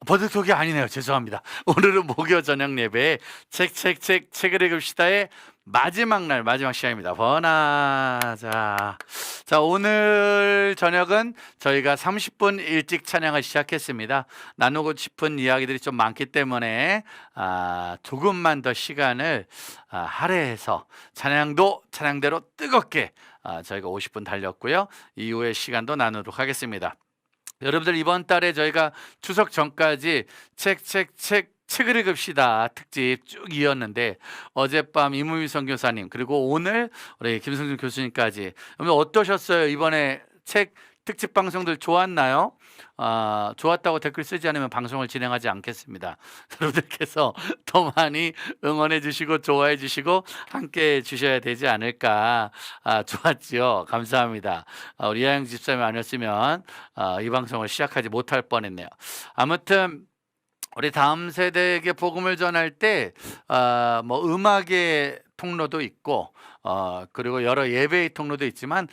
번뜩톡이 아니네요. 죄송합니다. 오늘은 목요 저녁 예배에 책을 읽읍시다의 마지막 날 마지막 시간입니다. 자, 오늘 저녁은 저희가 30분 일찍 찬양을 시작했습니다. 나누고 싶은 이야기들이 좀 많기 때문에 조금만 더 시간을 할애해서 찬양대로 뜨겁게 저희가 50분 달렸고요. 이후의 시간도 나누도록 하겠습니다. 여러분들 이번 달에 저희가 추석 전까지 책을 읽읍시다 특집 쭉 이었는데 어젯밤 이무미 선교사님 그리고 오늘 우리 김성준 교수님까지 여러분 어떠셨어요? 이번에 책 특집 방송들 좋았나요? 좋았다고 댓글 쓰지 않으면 방송을 진행하지 않겠습니다. 여러분들께서 더 많이 응원해 주시고 좋아해 주시고 함께 해 주셔야 되지 않을까. 좋았지요. 감사합니다. 우리 이하영 집사님 아니었으면 이 방송을 시작하지 못할 뻔했네요. 아무튼 우리 다음 세대에게 복음을 전할 때 뭐 음악의 통로도 있고 그리고 여러 예배의 통로도 있지만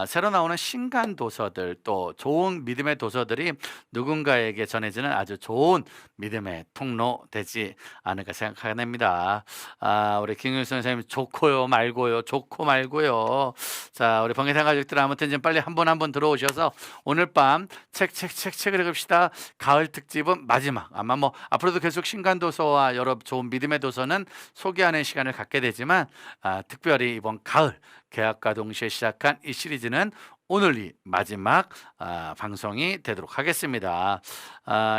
새로 나오는 신간 도서들 또 좋은 믿음의 도서들이 누군가에게 전해지는 아주 좋은 믿음의 통로 되지 않을까 생각합니다. 우리 김윤수 선생님 좋고 말고요. 자, 우리 번개탄 가족들 아무튼 지금 빨리 한 분 들어오셔서 오늘 밤 책을 읽읍시다 가을 특집은 마지막 아마 뭐 앞으로도 계속 신간 도서와 여러 좋은 믿음의 도서는 소개하는 시간을 갖게 되지만 특별히 이번 가을 개학과 동시에 시작한 이 시리즈는 오늘이 마지막 방송이 되도록 하겠습니다.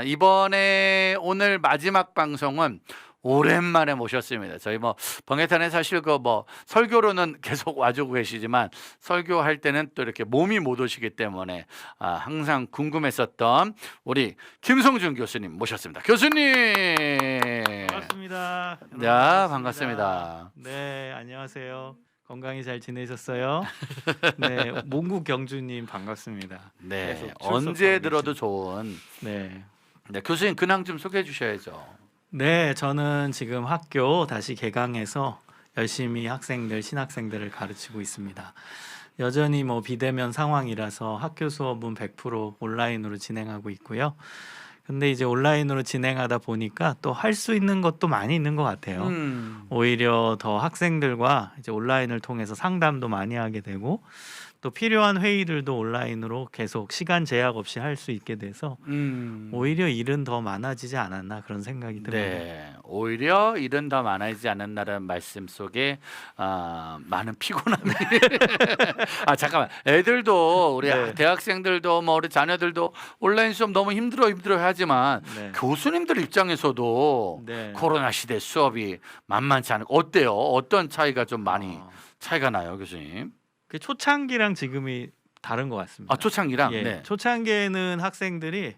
이번에 오늘 마지막 방송은 오랜만에 모셨습니다. 저희 뭐 번개탄에 사실 설교로는 계속 와주고 계시지만 설교할 때는 또 이렇게 몸이 못 오시기 때문에 항상 궁금했었던 우리 김성준 교수님 모셨습니다. 교수님. 반갑습니다. 네, 반갑습니다. 네, 안녕하세요. 건강히 잘 지내셨어요? 네, 몽구 경주님 반갑습니다. 네, 언제 들어도 좋은. 네, 교수님 근황 좀 소개해 주셔야죠. 네, 저는 지금 학교 다시 개강해서 열심히 신학생들을 가르치고 있습니다. 여전히 뭐 비대면 상황이라서 학교 수업은 100% 온라인으로 진행하고 있고요. 근데 이제 온라인으로 진행하다 보니까 또 할 수 있는 것도 많이 있는 것 같아요. 오히려 더 학생들과 이제 온라인을 통해서 상담도 많이 하게 되고 또 필요한 회의들도 온라인으로 계속 시간 제약 없이 할 수 있게 돼서 오히려 일은 더 많아지지 않았나 그런 생각이 듭니다. 네, 오히려 일은 더 많아지지 않는다는 말씀 속에 많은 피곤함이. 잠깐만, 애들도 우리 네. 대학생들도 뭐 우리 자녀들도 온라인 수업 너무 힘들어 하지만 네. 교수님들 입장에서도 네. 코로나 시대 수업이 만만치 않고 어때요? 어떤 차이가 좀 많이 어, 차이가 나요, 교수님? 그 초창기랑 지금이 다른 것 같습니다. 초창기랑 예, 네. 초창기에는 학생들이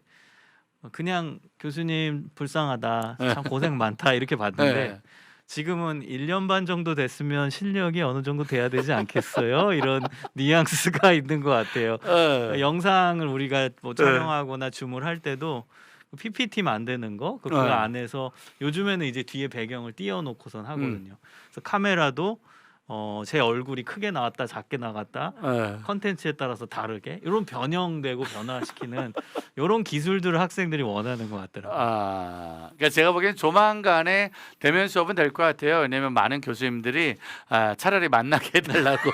그냥 교수님 불쌍하다, 참 고생 많다 이렇게 봤는데 네. 지금은 1년 반 정도 됐으면 실력이 어느 정도 돼야 되지 않겠어요? 이런 뉘앙스가 있는 것 같아요. 영상을 우리가 뭐 촬영하거나 줌을 할 때도 PPT 만드는 거 그 안에서 요즘에는 이제 뒤에 배경을 띄워놓고선 하거든요. 그래서 카메라도 제 얼굴이 크게 나왔다 작게 나갔다 컨텐츠에 따라서 다르게 이런 변형되고 변화시키는 이런 기술들을 학생들이 원하는 것 같더라고요. 그러니까 제가 보기엔 조만간에 대면 수업은 될 것 같아요. 왜냐하면 많은 교수님들이 차라리 만나게 해달라고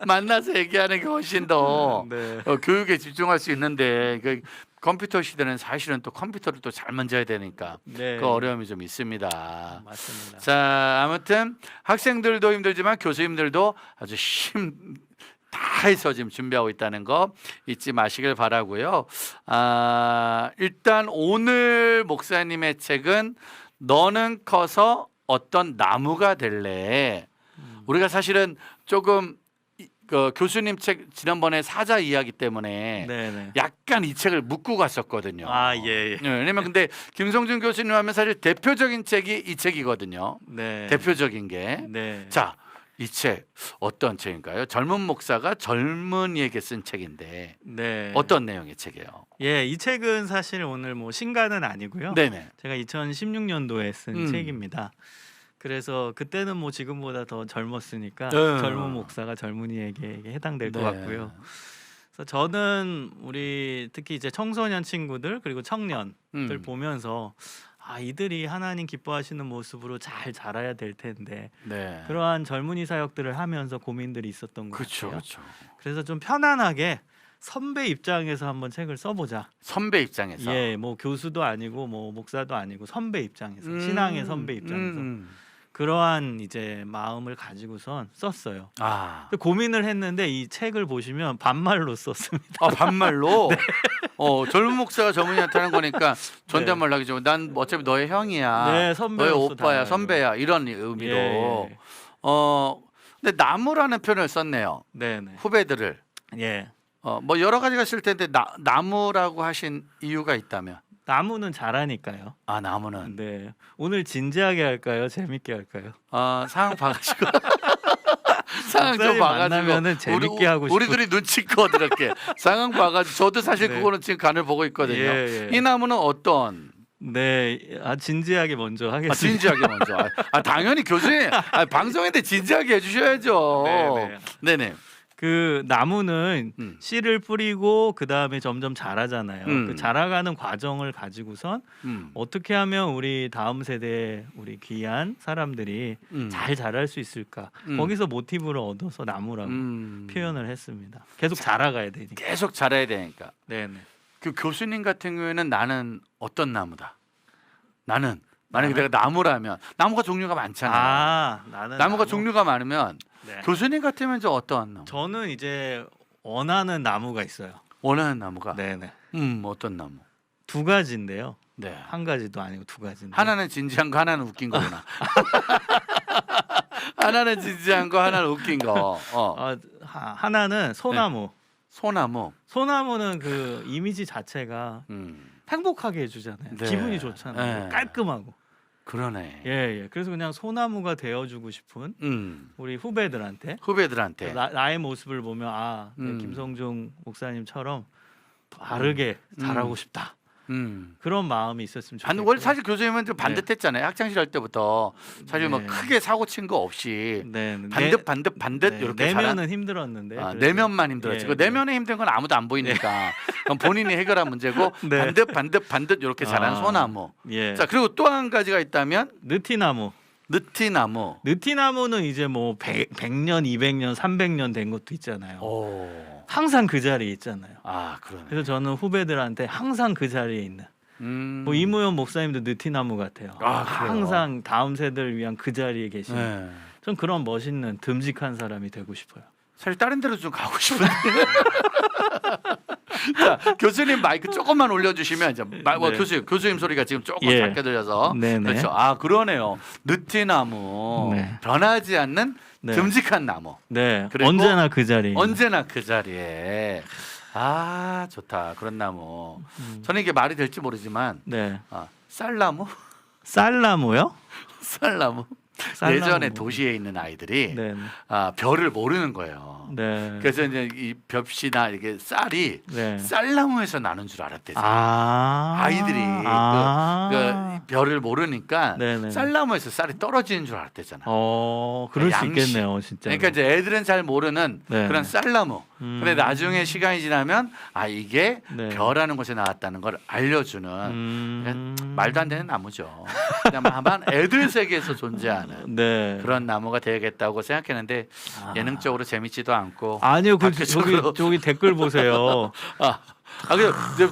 만나서 얘기하는 게 훨씬 더 네. 교육에 집중할 수 있는데 컴퓨터 시대는 사실은 또 컴퓨터를 또 잘 만져야 되니까 네. 그 어려움이 좀 있습니다. 맞습니다. 자, 아무튼 학생들도 힘들지만 교수님들도 아주 다해서 지금 준비하고 있다는 거 잊지 마시길 바라고요. 일단 오늘 목사님의 책은 너는 커서 어떤 나무가 될래. 우리가 사실은 조금 그 교수님 책 지난번에 사자 이야기 때문에 네네. 약간 이 책을 묻고 갔었거든요. 예. 네, 왜냐면 근데 김성준 교수님 하면 사실 대표적인 책이 이 책이거든요. 네. 대표적인 게. 네. 자, 이 책 어떤 책인가요? 젊은 목사가 젊은이에게 쓴 책인데 네. 어떤 내용의 책이에요? 예, 이 책은 사실 오늘 뭐 신간은 아니고요. 네네. 제가 2016년도에 쓴 책입니다. 그래서 그때는 뭐 지금보다 더 젊었으니까 젊은 목사가 젊은이에게 해당될 것 네. 같고요. 그래서 저는 우리 특히 이제 청소년 친구들 그리고 청년들 보면서 이들이 하나님 기뻐하시는 모습으로 잘 자라야 될 텐데 네. 그러한 젊은이 사역들을 하면서 고민들이 있었던 것 그렇죠, 같아요. 그렇죠. 그래서 좀 편안하게 선배 입장에서 한번 책을 써보자. 선배 입장에서. 예, 뭐 교수도 아니고 뭐 목사도 아니고 선배 입장에서 신앙의 선배 입장에서 그러한 이제 마음을 가지고선 썼어요. 아, 근데 고민을 했는데 이 책을 보시면 반말로 썼습니다. 반말로. 젊은 목사가 젊은이한테 하는 거니까 존댓말 하기 좋은. 난 어차피 너의 형이야. 네, 너의 선배로서 오빠야, 달라요. 선배야 이런 의미로. 예, 예. 근데 나무라는 표현을 썼네요. 네, 네. 후배들을. 예. 뭐 여러 가지가 있을 텐데 나무라고 하신 이유가 있다면. 나무는 자라니까요. 아, 나무는. 네. 오늘 진지하게 할까요? 재밌게 할까요? 상황 봐가지고. 상황 좀 목사님 봐가지고 만나면은 재밌게 하고 싶어요. 우리들이 눈치껏 이렇게 상황 봐가지고 저도 사실 네. 그거는 지금 간을 보고 있거든요. 예, 예. 이 나무는 어떤? 네. 진지하게 먼저 하겠습니다. 진지하게 먼저. 당연히 교수님 방송인데 진지하게 해주셔야죠. 네네. 그 나무는 음. 씨를 뿌리고 그 다음에 점점 자라잖아요. 그 자라가는 과정을 가지고선 음. 어떻게 하면 우리 다음 세대 우리 귀한 사람들이 잘 자랄 수 있을까? 거기서 모티브를 얻어서 나무라고 표현을 했습니다. 계속 자라가야 되니까. 계속 자라야 되니까. 네네. 그 교수님 같은 경우에는 나는 어떤 나무다. 나는 만약에 내가 나무라면 나무가 종류가 많잖아요. 나는 나무가 종류가 많으면 네. 교수님 같으면 저 어떤 나무? 저는 이제 원하는 나무가 있어요. 원하는 나무가. 네네. 어떤 나무? 두 가지인데요. 네. 한 가지도 아니고 두 가지인데. 하나는 진지한 거, 하나는 웃긴 거구나. 하나는 진지한 거, 하나는 웃긴 거. 하나는 소나무. 소나무. 소나무는 그 이미지 자체가 행복하게 해주잖아요. 네. 기분이 좋잖아요. 네. 깔끔하고. 그러네. 예. 그래서 그냥 소나무가 되어주고 싶은 우리 후배들한테 후배들한테. 나의 모습을 보면 김성중 목사님처럼 바르게 자라고 싶다. 그런 마음이 있었으면 좋겠고. 원래 사실 교수님은 좀 반듯했잖아요. 학창시절 할 때부터 사실 뭐 네. 크게 사고 친 거 없이 네. 반듯 이렇게 내면은 힘들었는데. 그래도. 내면만 힘들었지. 그 내면에 힘든 건 아무도 안 보이니까 그건 본인이 해결한 문제고 네. 반듯 이렇게 자란 소나무. 예. 자, 그리고 또 한 가지가 있다면 느티나무. 느티나무. 이제 뭐 100년, 200년, 300년 된 것도 있잖아요. 오. 항상 그 자리에 있잖아요. 그러네. 그래서 저는 후배들한테 항상 그 자리에 있는 뭐 이무현 목사님도 느티나무 같아요. 그래요? 항상 다음 세대를 위한 그 자리에 계시는. 네. 전 그런 멋있는 듬직한 사람이 되고 싶어요. 사실 다른 데로 좀 가고 싶은데. 자, 교수님 마이크 조금만 올려주시면 이제 교수님 소리가 지금 조금 예. 작게 들려서 네네. 그렇죠. 그러네요. 느티나무. 네. 변하지 않는 네. 듬직한 나무. 네, 그리고 언제나 그 자리에. 언제나 그 자리에. 좋다. 그런 나무. 저는 이게 말이 될지 모르지만 네. 쌀나무? 쌀나무요? 쌀나무. 쌀나무. 예전에 도시에 있는 아이들이 네. 별을 모르는 거예요. 네. 그래서 이제 이 벽시나 이게 쌀이 네. 쌀나무에서 나는 줄 알았대요. 아. 아이들이 그 별을 모르니까 네네. 쌀나무에서 쌀이 떨어지는 줄 알았대잖아. 그럴 수 양식. 있겠네요, 진짜. 그러니까 이제 애들은 잘 모르는 네. 그런 쌀나무. 근데 나중에 시간이 지나면 이게 네. 별하는 곳에 나왔다는 걸 알려주는 그러니까 말도 안 되는 나무죠. 그냥 다만 애들 세계에서 존재하는 네. 그런 나무가 되겠다고 생각했는데 예능적으로 재밌지도 않고. 아니요, 밖에서 저기 댓글 보세요. 그래서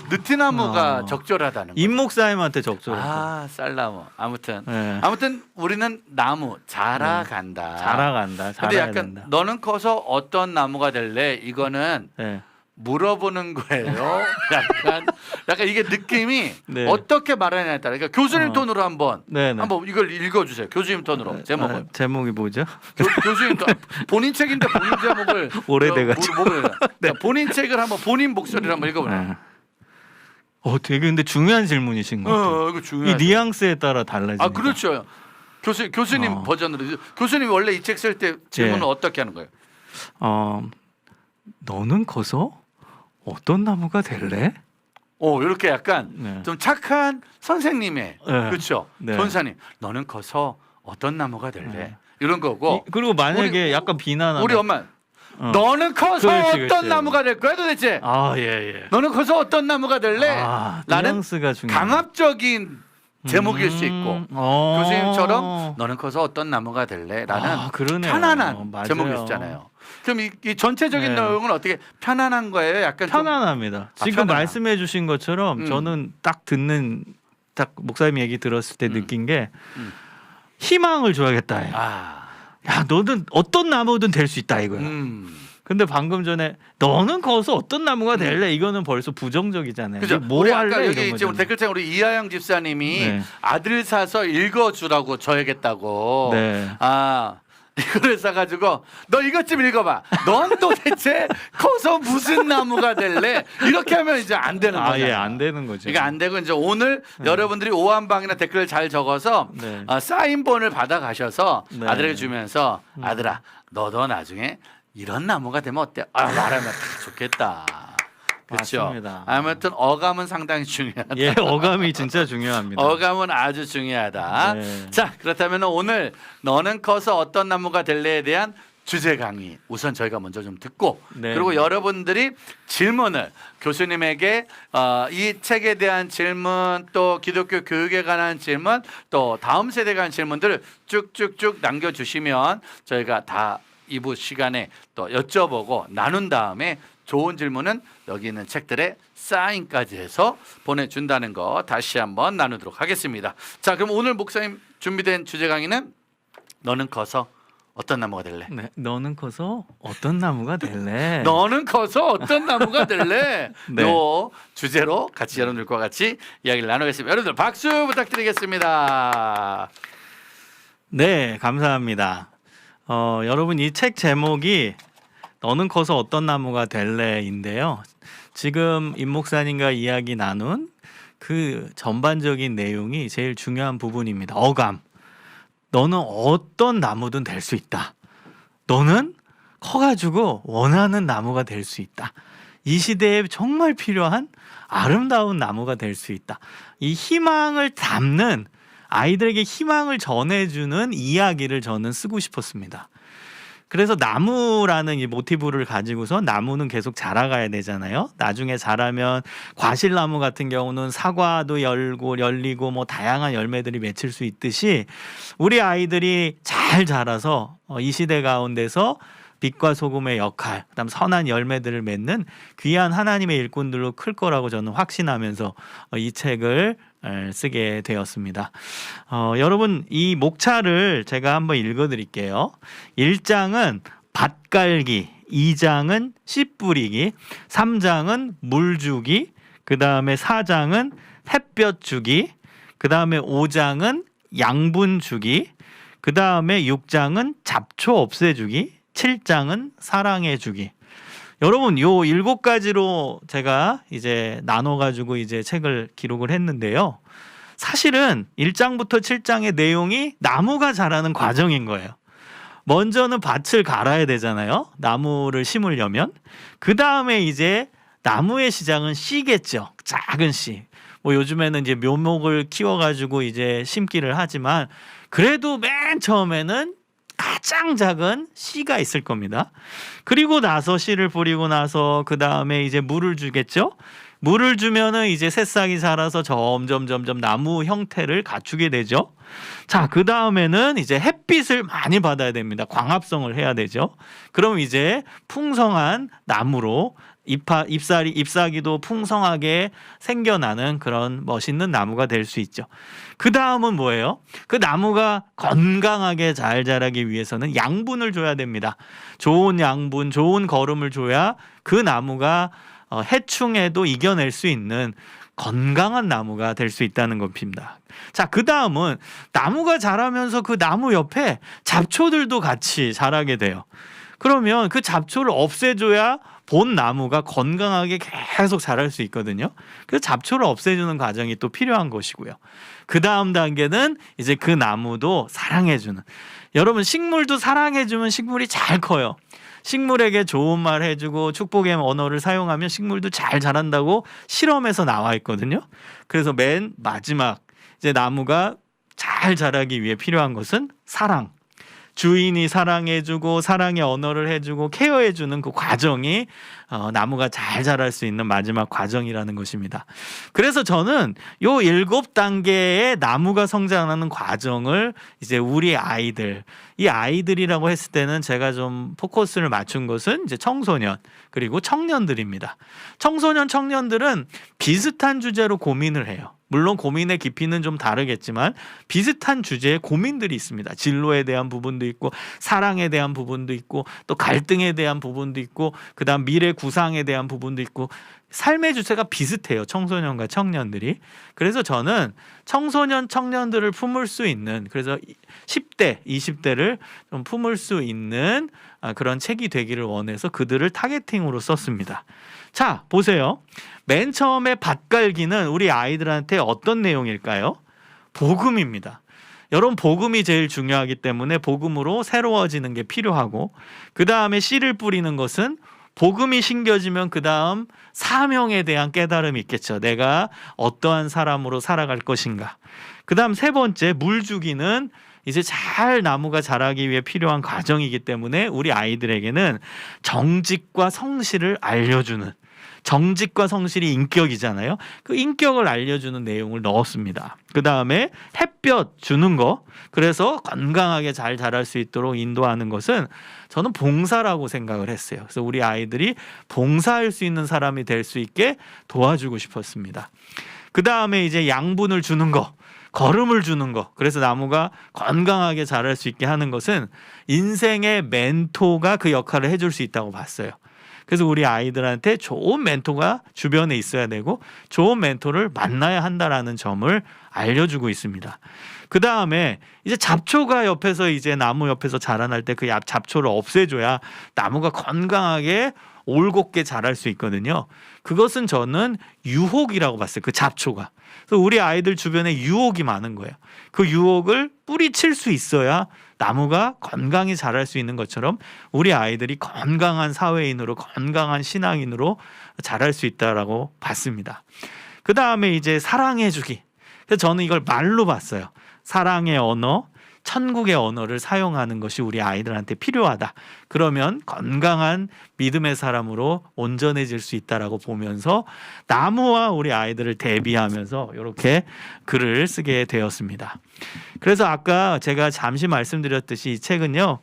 느티나무가 적절하다는 거. 임 목사님한테 적절해요. 쌀나무. 아무튼 네. 우리는 나무 자라간다. 자라간다. 근데 자라야 약간 된다. 너는 커서 어떤 나무가 될래? 이거는 네. 물어보는 거예요. 약간 이게 느낌이 네. 어떻게 말하냐에 따라. 그러니까 교수님 톤으로 한번 이걸 읽어주세요. 교수님 톤으로 제목을. 제목이 뭐죠? 교수님 톤. 본인 책인데 본인 제목을 오래돼가지고. 네. 본인 책을 한번 본인 목소리로 한번 읽어보세요. 되게 근데 중요한 질문이신 것 같아요. 이거 이 중요하죠. 뉘앙스에 따라 달라지니까. 그렇죠. 교수님 버전으로. 교수님이 원래 이 책 쓸 때 질문을 어떻게 하는 거예요? 너는 커서 어떤 나무가 될래? 이렇게 약간 좀 착한 선생님의 그렇죠. 네. 전사님, 너는 커서 어떤 나무가 될래? 이런 거고. 그리고 만약에 약간 비난하면 우리 엄마, 너는 커서 그렇지, 어떤 그렇지. 나무가 될 거야 도대체? 아, 예. 너는 커서 어떤 나무가 될래? 아, 라는 뉘앙스가 중요해요. 강압적인 제목일 수 있고 어. 교수님처럼 너는 커서 어떤 나무가 될래? 라는 아, 그러네요. 편안한 맞아요. 제목일 수 있잖아요. 그럼 이 전체적인 네. 내용은 어떻게 편안한 거예요? 약간 좀 편안합니다. 지금 편안함. 말씀해 주신 것처럼 저는 딱 목사님 얘기 들었을 때 느낀 게 희망을 줘야겠다. 야, 너는 어떤 나무든 될 수 있다 이거야. 근데 방금 전에 너는 거기서 어떤 나무가 될래? 이거는 벌써 부정적이잖아요. 그죠? 뭐 우리 할래? 아까 이런 여기 지금 거잖아요. 댓글창 우리 이하영 집사님이 네. 아들 사서 읽어주라고 줘야겠다고. 네. 이거를 사가지고 너 이것 좀 읽어봐. 넌 도대체 커서 무슨 나무가 될래? 이렇게 하면 이제 안 되는 거잖아요. 예, 안 되는 거죠. 그러니까 안 되고 이제 오늘 여러분들이 오한방이나 댓글을 잘 적어서 네. 사인본을 받아 가셔서 네. 아들에게 주면서 아들아 너도 나중에 이런 나무가 되면 어때? 말하면 다 좋겠다. 그렇죠. 맞습니다. 아무튼 어감은 상당히 중요하다. 예, 어감이 진짜 중요합니다. 어감은 아주 중요하다. 네. 자, 그렇다면 오늘 너는 커서 어떤 나무가 될래에 대한 주제 강의 우선 저희가 먼저 좀 듣고 네. 그리고 여러분들이 질문을 교수님에게 이 책에 대한 질문 또 기독교 교육에 관한 질문 또 다음 세대에 관한 질문들을 쭉쭉쭉 남겨주시면 저희가 다 2부 시간에 또 여쭤보고 나눈 다음에 좋은 질문은 여기 있는 책들에 사인까지 해서 보내준다는 거 다시 한번 나누도록 하겠습니다. 자, 그럼 오늘 목사님 준비된 주제 강의는 너는 커서 어떤 나무가 될래? 네, 너는 커서 어떤 나무가 될래? 너는 커서 어떤 나무가 될래? 네. 요 주제로 같이 여러분들과 같이 이야기를 나누겠습니다. 여러분들 박수 부탁드리겠습니다. 네, 감사합니다. 여러분 이 책 제목이 너는 커서 어떤 나무가 될래인데요. 지금 임 목사님과 이야기 나눈 그 전반적인 내용이 제일 중요한 부분입니다. 어감. 너는 어떤 나무든 될 수 있다. 너는 커가지고 원하는 나무가 될 수 있다. 이 시대에 정말 필요한 아름다운 나무가 될 수 있다. 이 희망을 담는 아이들에게 희망을 전해주는 이야기를 저는 쓰고 싶었습니다. 그래서 나무라는 이 모티브를 가지고서 나무는 계속 자라가야 되잖아요. 나중에 자라면 과실나무 같은 경우는 사과도 열리고 뭐 다양한 열매들이 맺힐 수 있듯이 우리 아이들이 잘 자라서 이 시대 가운데서 빛과 소금의 역할, 그다음 선한 열매들을 맺는 귀한 하나님의 일꾼들로 클 거라고 저는 확신하면서 이 책을 쓰게 되었습니다. 여러분 이 목차를 제가 한번 읽어드릴게요. 1장은 밭갈기, 2장은 씨 뿌리기, 3장은 물 주기, 그 다음에 4장은 햇볕 주기, 그 다음에 5장은 양분 주기, 그 다음에 6장은 잡초 없애주기, 7장은 사랑해 주기. 여러분 요 7가지로 제가 이제 나눠가지고 이제 책을 기록을 했는데요. 사실은 1장부터 7장의 내용이 나무가 자라는 과정인 거예요. 먼저는 밭을 갈아야 되잖아요. 나무를 심으려면. 그 다음에 이제 나무의 시작은 씨겠죠. 작은 씨. 뭐 요즘에는 이제 묘목을 키워가지고 이제 심기를 하지만 그래도 맨 처음에는 가장 작은 씨가 있을 겁니다. 그리고 나서 씨를 뿌리고 나서 그 다음에 이제 물을 주겠죠. 물을 주면은 이제 새싹이 자라서 점점 나무 형태를 갖추게 되죠. 자, 그 다음에는 이제 햇빛을 많이 받아야 됩니다. 광합성을 해야 되죠. 그럼 이제 풍성한 나무로 잎사귀도 풍성하게 생겨나는 그런 멋있는 나무가 될 수 있죠. 그 다음은 뭐예요? 그 나무가 건강하게 잘 자라기 위해서는 양분을 줘야 됩니다. 좋은 양분, 좋은 거름을 줘야 그 나무가 해충에도 이겨낼 수 있는 건강한 나무가 될 수 있다는 겁니다. 자, 그 다음은 나무가 자라면서 그 나무 옆에 잡초들도 같이 자라게 돼요. 그러면 그 잡초를 없애줘야 본 나무가 건강하게 계속 자랄 수 있거든요. 그래서 잡초를 없애주는 과정이 또 필요한 것이고요. 그 다음 단계는 이제 그 나무도 사랑해주는. 여러분 식물도 사랑해주면 식물이 잘 커요. 식물에게 좋은 말 해주고 축복의 언어를 사용하면 식물도 잘 자란다고 실험에서 나와 있거든요. 그래서 맨 마지막 이제 나무가 잘 자라기 위해 필요한 것은 사랑. 주인이 사랑해주고 사랑의 언어를 해주고 케어해주는 그 과정이 나무가 잘 자랄 수 있는 마지막 과정이라는 것입니다. 그래서 저는 요 7단계의 나무가 성장하는 과정을 이제 우리 아이들, 이 아이들이라고 했을 때는 제가 좀 포커스를 맞춘 것은 이제 청소년 그리고 청년들입니다. 청소년 청년들은 비슷한 주제로 고민을 해요. 물론 고민의 깊이는 좀 다르겠지만 비슷한 주제에 고민들이 있습니다. 진로에 대한 부분도 있고 사랑에 대한 부분도 있고 또 갈등에 대한 부분도 있고 그다음 미래 구상에 대한 부분도 있고 삶의 주제가 비슷해요. 청소년과 청년들이. 그래서 저는 청소년 청년들을 품을 수 있는, 그래서 10대 20대를 좀 품을 수 있는 그런 책이 되기를 원해서 그들을 타겟팅으로 썼습니다. 자, 보세요. 맨 처음에 밭갈기는 우리 아이들한테 어떤 내용일까요? 복음입니다. 여러분, 복음이 제일 중요하기 때문에 복음으로 새로워지는 게 필요하고, 그 다음에 씨를 뿌리는 것은 복음이 심겨지면 그 다음 사명에 대한 깨달음이 있겠죠. 내가 어떠한 사람으로 살아갈 것인가. 그 다음 세 번째, 물 주기는 이제 잘 나무가 자라기 위해 필요한 과정이기 때문에 우리 아이들에게는 정직과 성실을 알려주는, 정직과 성실이 인격이잖아요. 그 인격을 알려주는 내용을 넣었습니다. 그 다음에 햇볕 주는 거, 그래서 건강하게 잘 자랄 수 있도록 인도하는 것은 저는 봉사라고 생각을 했어요. 그래서 우리 아이들이 봉사할 수 있는 사람이 될 수 있게 도와주고 싶었습니다. 그 다음에 이제 양분을 주는 거, 거름을 주는 거, 그래서 나무가 건강하게 자랄 수 있게 하는 것은 인생의 멘토가 그 역할을 해줄 수 있다고 봤어요. 그래서 우리 아이들한테 좋은 멘토가 주변에 있어야 되고 좋은 멘토를 만나야 한다라는 점을 알려주고 있습니다. 그 다음에 이제 잡초가 옆에서 이제 나무 옆에서 자라날 때 그 잡초를 없애줘야 나무가 건강하게 올곧게 자랄 수 있거든요. 그것은 저는 유혹이라고 봤어요. 그 잡초가. 그래서 우리 아이들 주변에 유혹이 많은 거예요. 그 유혹을 뿌리칠 수 있어야 나무가 건강히 자랄 수 있는 것처럼 우리 아이들이 건강한 사회인으로, 건강한 신앙인으로 자랄 수 있다라고 봤습니다. 그 다음에 이제 사랑해주기. 그래서 저는 이걸 말로 봤어요. 사랑의 언어, 천국의 언어를 사용하는 것이 우리 아이들한테 필요하다. 그러면 건강한 믿음의 사람으로 온전해질 수 있다라고 보면서 나무와 우리 아이들을 대비하면서 이렇게 글을 쓰게 되었습니다. 그래서 아까 제가 잠시 말씀드렸듯이 이 책은요,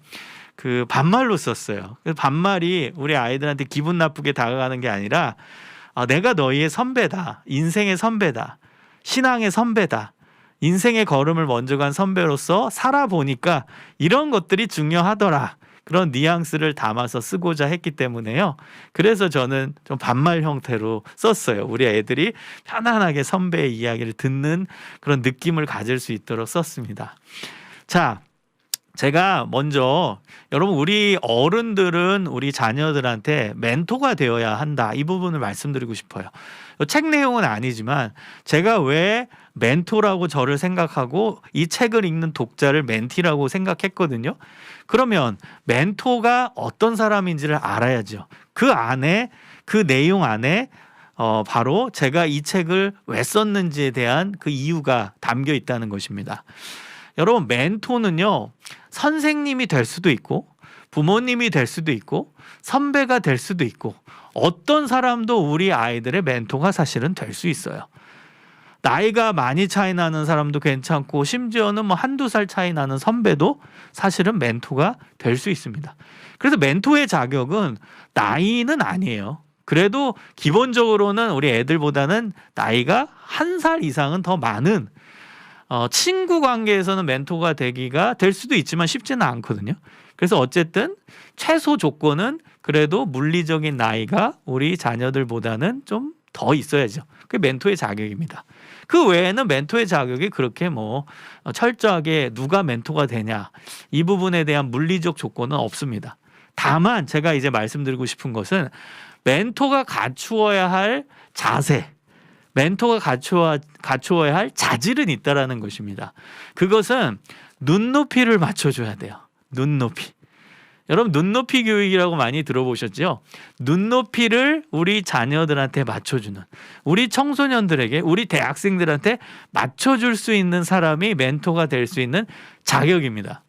그 반말로 썼어요. 그래서 반말이 우리 아이들한테 기분 나쁘게 다가가는 게 아니라 내가 너희의 선배다, 인생의 선배다, 신앙의 선배다, 인생의 걸음을 먼저 간 선배로서 살아보니까 이런 것들이 중요하더라, 그런 뉘앙스를 담아서 쓰고자 했기 때문에요. 그래서 저는 좀 반말 형태로 썼어요. 우리 애들이 편안하게 선배의 이야기를 듣는 그런 느낌을 가질 수 있도록 썼습니다. 자, 제가 먼저 여러분, 우리 어른들은 우리 자녀들한테 멘토가 되어야 한다, 이 부분을 말씀드리고 싶어요. 책 내용은 아니지만 제가 왜 멘토라고 저를 생각하고 이 책을 읽는 독자를 멘티라고 생각했거든요. 그러면 멘토가 어떤 사람인지를 알아야죠. 그 안에, 그 내용 안에 바로 제가 이 책을 왜 썼는지에 대한 그 이유가 담겨 있다는 것입니다. 여러분, 멘토는요, 선생님이 될 수도 있고 부모님이 될 수도 있고 선배가 될 수도 있고 어떤 사람도 우리 아이들의 멘토가 사실은 될 수 있어요. 나이가 많이 차이 나는 사람도 괜찮고 심지어는 뭐 한두 살 차이 나는 선배도 사실은 멘토가 될 수 있습니다. 그래서 멘토의 자격은 나이는 아니에요. 그래도 기본적으로는 우리 애들보다는 나이가 1살 이상은 더 많은 친구 관계에서는 멘토가 될 수도 있지만 쉽지는 않거든요. 그래서 어쨌든 최소 조건은 그래도 물리적인 나이가 우리 자녀들보다는 좀 더 있어야죠. 그게 멘토의 자격입니다. 그 외에는 멘토의 자격이 그렇게 뭐 철저하게 누가 멘토가 되냐, 이 부분에 대한 물리적 조건은 없습니다. 다만 제가 이제 말씀드리고 싶은 것은 멘토가 갖추어야 할 자세, 멘토가 갖추어야 할 자질은 있다라는 것입니다. 그것은 눈높이를 맞춰줘야 돼요. 눈높이. 여러분, 눈높이 교육이라고 많이 들어보셨죠? 눈높이를 우리 자녀들한테 맞춰주는, 우리 청소년들에게, 우리 대학생들한테 맞춰줄 수 있는 사람이 멘토가 될 수 있는 자격입니다.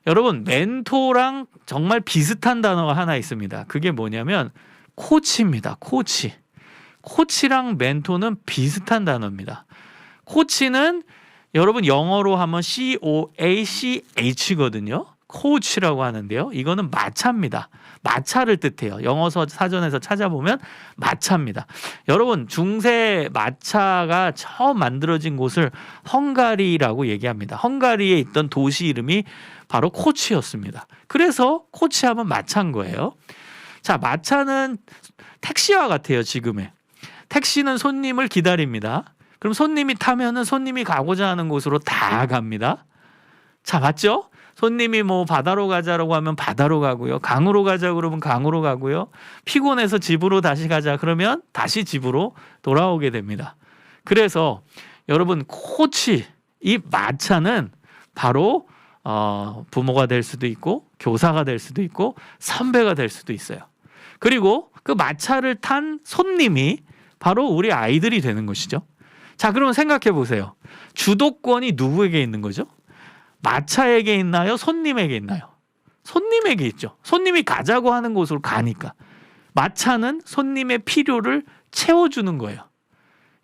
여러분 멘토랑 정말 비슷한 단어가 하나 있습니다. 그게 뭐냐면 코치입니다. 코치. 코치랑 멘토는 비슷한 단어입니다. 코치는 여러분 영어로 하면 COACH거든요. 코치라고 하는데요. 이거는 마차입니다. 마차를 뜻해요. 영어 사전에서 찾아보면 마차입니다. 여러분 중세 마차가 처음 만들어진 곳을 헝가리라고 얘기합니다. 헝가리에 있던 도시 이름이 바로 코치였습니다. 그래서 코치하면 마차인 거예요. 자, 마차는 택시와 같아요. 지금의 택시는 손님을 기다립니다. 그럼 손님이 타면은 손님이 가고자 하는 곳으로 다 갑니다. 자, 맞죠? 손님이 뭐 바다로 가자라고 하면 바다로 가고요. 강으로 가자 그러면 강으로 가고요. 피곤해서 집으로 다시 가자 그러면 다시 집으로 돌아오게 됩니다. 그래서 여러분 코치, 이 마차는 바로 부모가 될 수도 있고 교사가 될 수도 있고 선배가 될 수도 있어요. 그리고 그 마차를 탄 손님이 바로 우리 아이들이 되는 것이죠. 자, 그러면 생각해 보세요. 주도권이 누구에게 있는 거죠? 마차에게 있나요? 손님에게 있나요? 손님에게 있죠. 손님이 가자고 하는 곳으로 가니까. 마차는 손님의 필요를 채워주는 거예요.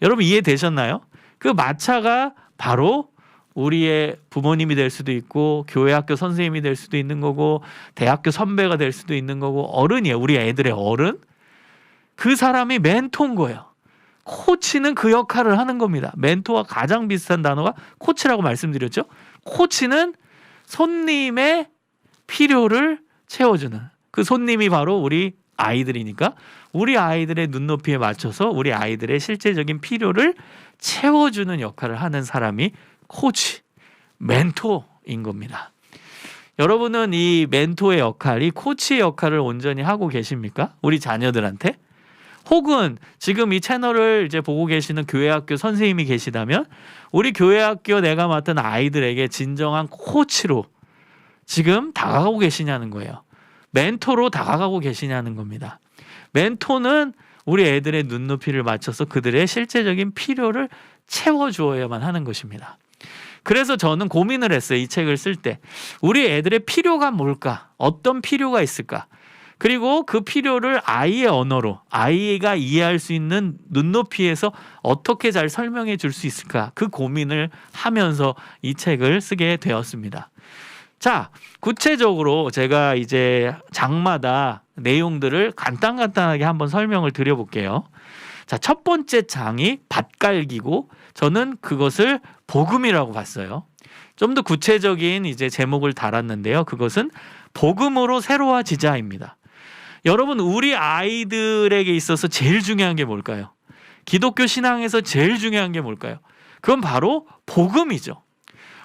여러분 이해되셨나요? 그 마차가 바로 우리의 부모님이 될 수도 있고 교회 학교 선생님이 될 수도 있는 거고 대학교 선배가 될 수도 있는 거고 어른이에요. 우리 애들의 어른. 그 사람이 멘토인 거예요. 코치는 그 역할을 하는 겁니다. 멘토와 가장 비슷한 단어가 코치라고 말씀드렸죠. 코치는 손님의 필요를 채워주는 그 손님이 바로 우리 아이들이니까 우리 아이들의 눈높이에 맞춰서 우리 아이들의 실제적인 필요를 채워주는 역할을 하는 사람이 코치, 멘토인 겁니다. 여러분은 이 멘토의 역할, 이 코치의 역할을 온전히 하고 계십니까? 우리 자녀들한테? 혹은 지금 이 채널을 이제 보고 계시는 교회학교 선생님이 계시다면 우리 교회학교 내가 맡은 아이들에게 진정한 코치로 지금 다가가고 계시냐는 거예요. 멘토로 다가가고 계시냐는 겁니다. 멘토는 우리 애들의 눈높이를 맞춰서 그들의 실제적인 필요를 채워주어야만 하는 것입니다. 그래서 저는 고민을 했어요. 이 책을 쓸 때. 우리 애들의 필요가 뭘까? 어떤 필요가 있을까? 그리고 그 필요를 아이의 언어로 아이가 이해할 수 있는 눈높이에서 어떻게 잘 설명해 줄 수 있을까? 그 고민을 하면서 이 책을 쓰게 되었습니다. 자, 구체적으로 제가 이제 장마다 내용들을 간단하게 한번 설명을 드려볼게요. 자, 첫 번째 장이 밭갈기고 저는 그것을 복음이라고 봤어요. 좀 더 구체적인 이제 제목을 달았는데요. 그것은 복음으로 새로워지자입니다. 여러분 우리 아이들에게 있어서 제일 중요한 게 뭘까요? 기독교 신앙에서 제일 중요한 게 뭘까요? 그건 바로 복음이죠.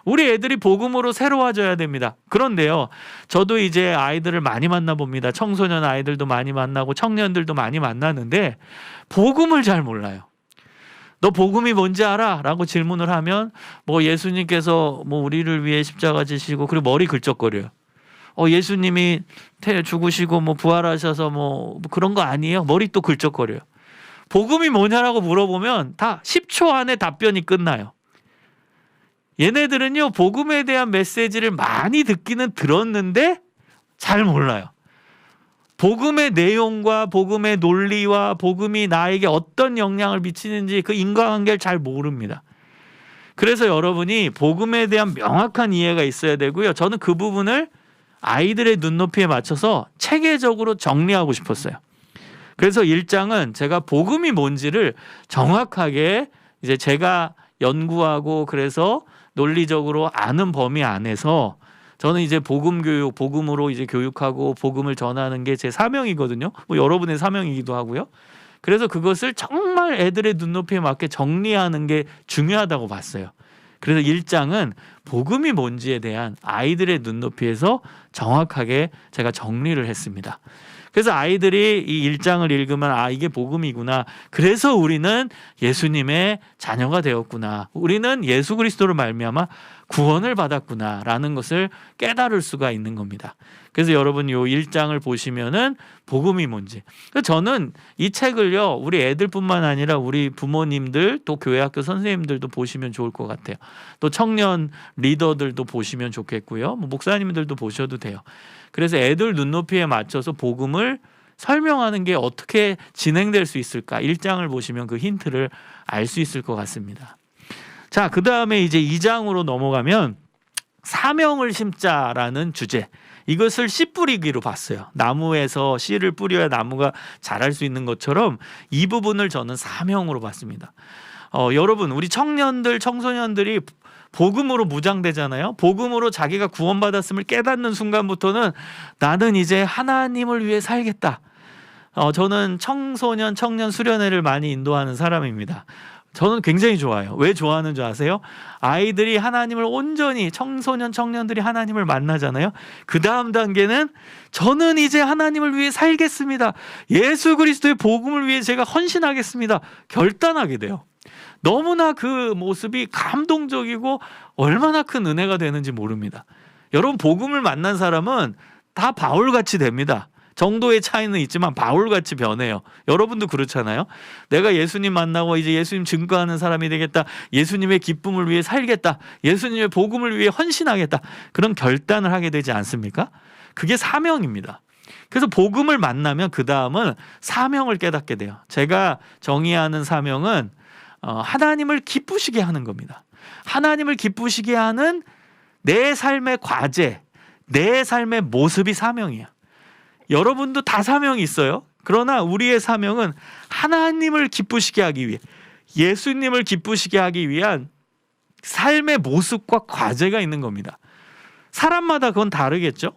우리 애들이 복음으로 새로워져야 됩니다. 그런데요, 저도 이제 아이들을 많이 만나봅니다. 청소년 아이들도 많이 만나고 청년들도 많이 만나는데 복음을 잘 몰라요. 너 복음이 뭔지 알아? 라고 질문을 하면 뭐 예수님께서 뭐 우리를 위해 십자가 지시고 그리고 머리 긁적거려요. 예수님이 죽으시고 뭐 부활하셔서 뭐 그런 거 아니에요? 머리 또 긁적거려요. 복음이 뭐냐라고 물어보면 다 10초 안에 답변이 끝나요. 얘네들은요 복음에 대한 메시지를 많이 듣기는 들었는데 잘 몰라요. 복음의 내용과 복음의 논리와 복음이 나에게 어떤 영향을 미치는지 그 인과관계를 잘 모릅니다. 그래서 여러분이 복음에 대한 명확한 이해가 있어야 되고요. 저는 그 부분을 아이들의 눈높이에 맞춰서 체계적으로 정리하고 싶었어요. 그래서 1장은 제가 복음이 뭔지를 정확하게 이제 제가 연구하고 그래서 논리적으로 아는 범위 안에서 저는 이제 복음 교육, 복음으로 이제 교육하고 복음을 전하는 게 제 사명이거든요. 뭐 여러분의 사명이기도 하고요. 그래서 그것을 정말 애들의 눈높이에 맞게 정리하는 게 중요하다고 봤어요. 그래서 1장은 복음이 뭔지에 대한 아이들의 눈높이에서 정확하게 제가 정리를 했습니다. 그래서 아이들이 이 1장을 읽으면 이게 복음이구나. 그래서 우리는 예수님의 자녀가 되었구나. 우리는 예수 그리스도를 말미암아 구원을 받았구나라는 것을 깨달을 수가 있는 겁니다. 그래서 여러분 요 1장을 보시면은 복음이 뭔지. 저는 이 책을요, 우리 애들뿐만 아니라 우리 부모님들 또 교회 학교 선생님들도 보시면 좋을 것 같아요. 또 청년 리더들도 보시면 좋겠고요. 뭐 목사님들도 보셔도 돼요. 그래서 애들 눈높이에 맞춰서 복음을 설명하는 게 어떻게 진행될 수 있을까? 1장을 보시면 그 힌트를 알 수 있을 것 같습니다. 자, 그 다음에 이제 2장으로 넘어가면 사명을 심자라는 주제. 이것을 씨 뿌리기로 봤어요. 나무에서 씨를 뿌려야 나무가 자랄 수 있는 것처럼 이 부분을 저는 사명으로 봤습니다. 여러분, 우리 청년들, 청소년들이 복음으로 무장되잖아요. 복음으로 자기가 구원받았음을 깨닫는 순간부터는 나는 이제 하나님을 위해 살겠다. 저는 청소년, 청년 수련회를 많이 인도하는 사람입니다. 저는 굉장히 좋아요. 왜 좋아하는 줄 아세요? 아이들이 하나님을 온전히, 청소년, 청년들이 하나님을 만나잖아요. 그 다음 단계는 저는 이제 하나님을 위해 살겠습니다. 예수 그리스도의 복음을 위해 제가 헌신하겠습니다. 결단하게 돼요. 너무나 그 모습이 감동적이고 얼마나 큰 은혜가 되는지 모릅니다. 여러분, 복음을 만난 사람은 다 바울같이 됩니다. 정도의 차이는 있지만 바울같이 변해요. 여러분도 그렇잖아요. 내가 예수님 만나고 이제 예수님 증거하는 사람이 되겠다. 예수님의 기쁨을 위해 살겠다. 예수님의 복음을 위해 헌신하겠다. 그런 결단을 하게 되지 않습니까? 그게 사명입니다. 그래서 복음을 만나면 그 다음은 사명을 깨닫게 돼요. 제가 정의하는 사명은 하나님을 기쁘시게 하는 겁니다. 하나님을 기쁘시게 하는 내 삶의 과제, 내 삶의 모습이 사명이야. 여러분도 다 사명이 있어요. 그러나 우리의 사명은 하나님을 기쁘시게 하기 위해, 예수님을 기쁘시게 하기 위한 삶의 모습과 과제가 있는 겁니다. 사람마다 그건 다르겠죠.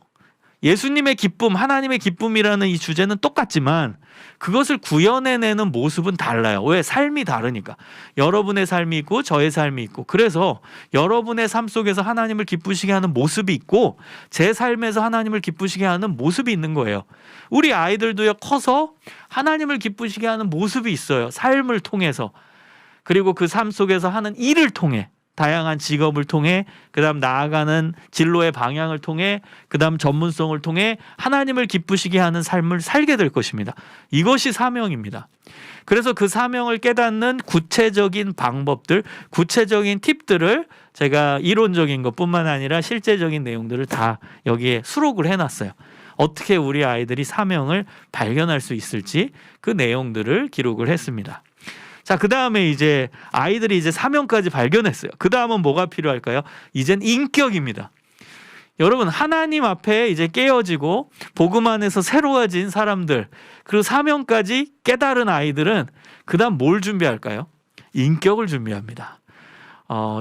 예수님의 기쁨, 하나님의 기쁨이라는 이 주제는 똑같지만 그것을 구현해내는 모습은 달라요. 왜? 삶이 다르니까. 여러분의 삶이 있고 저의 삶이 있고, 그래서 여러분의 삶 속에서 하나님을 기쁘시게 하는 모습이 있고 제 삶에서 하나님을 기쁘시게 하는 모습이 있는 거예요. 우리 아이들도요, 커서 하나님을 기쁘시게 하는 모습이 있어요. 삶을 통해서. 그리고 그 삶 속에서 하는 일을 통해, 다양한 직업을 통해, 그 다음 나아가는 진로의 방향을 통해, 그 다음 전문성을 통해 하나님을 기쁘시게 하는 삶을 살게 될 것입니다. 이것이 사명입니다. 그래서 그 사명을 깨닫는 구체적인 방법들, 구체적인 팁들을 제가 이론적인 것뿐만 아니라 실제적인 내용들을 다 여기에 수록을 해놨어요. 어떻게 우리 아이들이 사명을 발견할 수 있을지 그 내용들을 기록을 했습니다. 자, 그 다음에 이제 아이들이 이제 사명까지 발견했어요. 그 다음은 뭐가 필요할까요? 이젠 인격입니다. 여러분, 하나님 앞에 이제 깨어지고 복음 안에서 새로워진 사람들, 그리고 사명까지 깨달은 아이들은 그 다음 뭘 준비할까요? 인격을 준비합니다.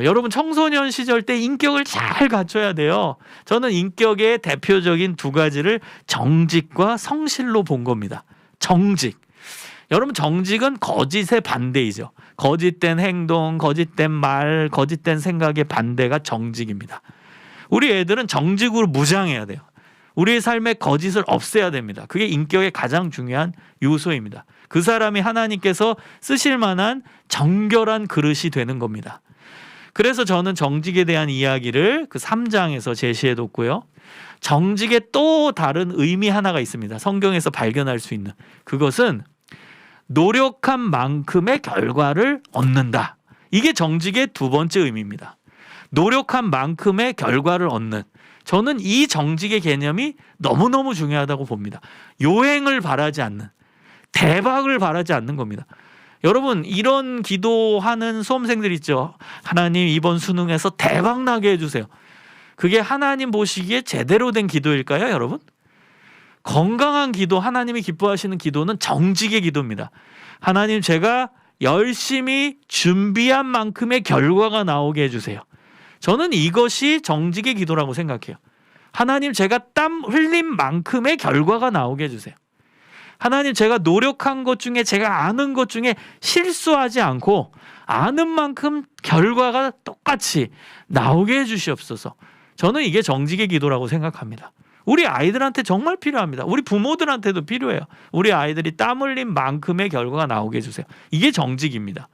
여러분, 청소년 시절 때 인격을 잘 갖춰야 돼요. 저는 인격의 대표적인 두 가지를 정직과 성실로 본 겁니다. 정직. 여러분, 정직은 거짓의 반대이죠. 거짓된 행동, 거짓된 말, 거짓된 생각의 반대가 정직입니다. 우리 애들은 정직으로 무장해야 돼요. 우리의 삶에 거짓을 없애야 됩니다. 그게 인격의 가장 중요한 요소입니다. 그 사람이 하나님께서 쓰실 만한 정결한 그릇이 되는 겁니다. 그래서 저는 정직에 대한 이야기를 그 3장에서 제시해뒀고요. 정직의 또 다른 의미 하나가 있습니다. 성경에서 발견할 수 있는. 그것은 노력한 만큼의 결과를 얻는다. 이게 정직의 두 번째 의미입니다. 노력한 만큼의 결과를 얻는. 저는 이 정직의 개념이 너무너무 중요하다고 봅니다. 요행을 바라지 않는, 대박을 바라지 않는 겁니다. 여러분, 이런 기도하는 수험생들 있죠. 하나님, 이번 수능에서 대박 나게 해주세요. 그게 하나님 보시기에 제대로 된 기도일까요, 여러분? 건강한 기도, 하나님이 기뻐하시는 기도는 정직의 기도입니다. 하나님, 제가 열심히 준비한 만큼의 결과가 나오게 해주세요. 저는 이것이 정직의 기도라고 생각해요. 하나님, 제가 땀 흘린 만큼의 결과가 나오게 해주세요. 하나님, 제가 노력한 것 중에, 제가 아는 것 중에 실수하지 않고 아는 만큼 결과가 똑같이 나오게 해주시옵소서. 저는 이게 정직의 기도라고 생각합니다. 우리 아이들한테 정말 필요합니다. 우리 부모들한테도 필요해요. 우리 아이들이 땀 흘린 만큼의 결과가 나오게 해주세요. 이게 정직입니다.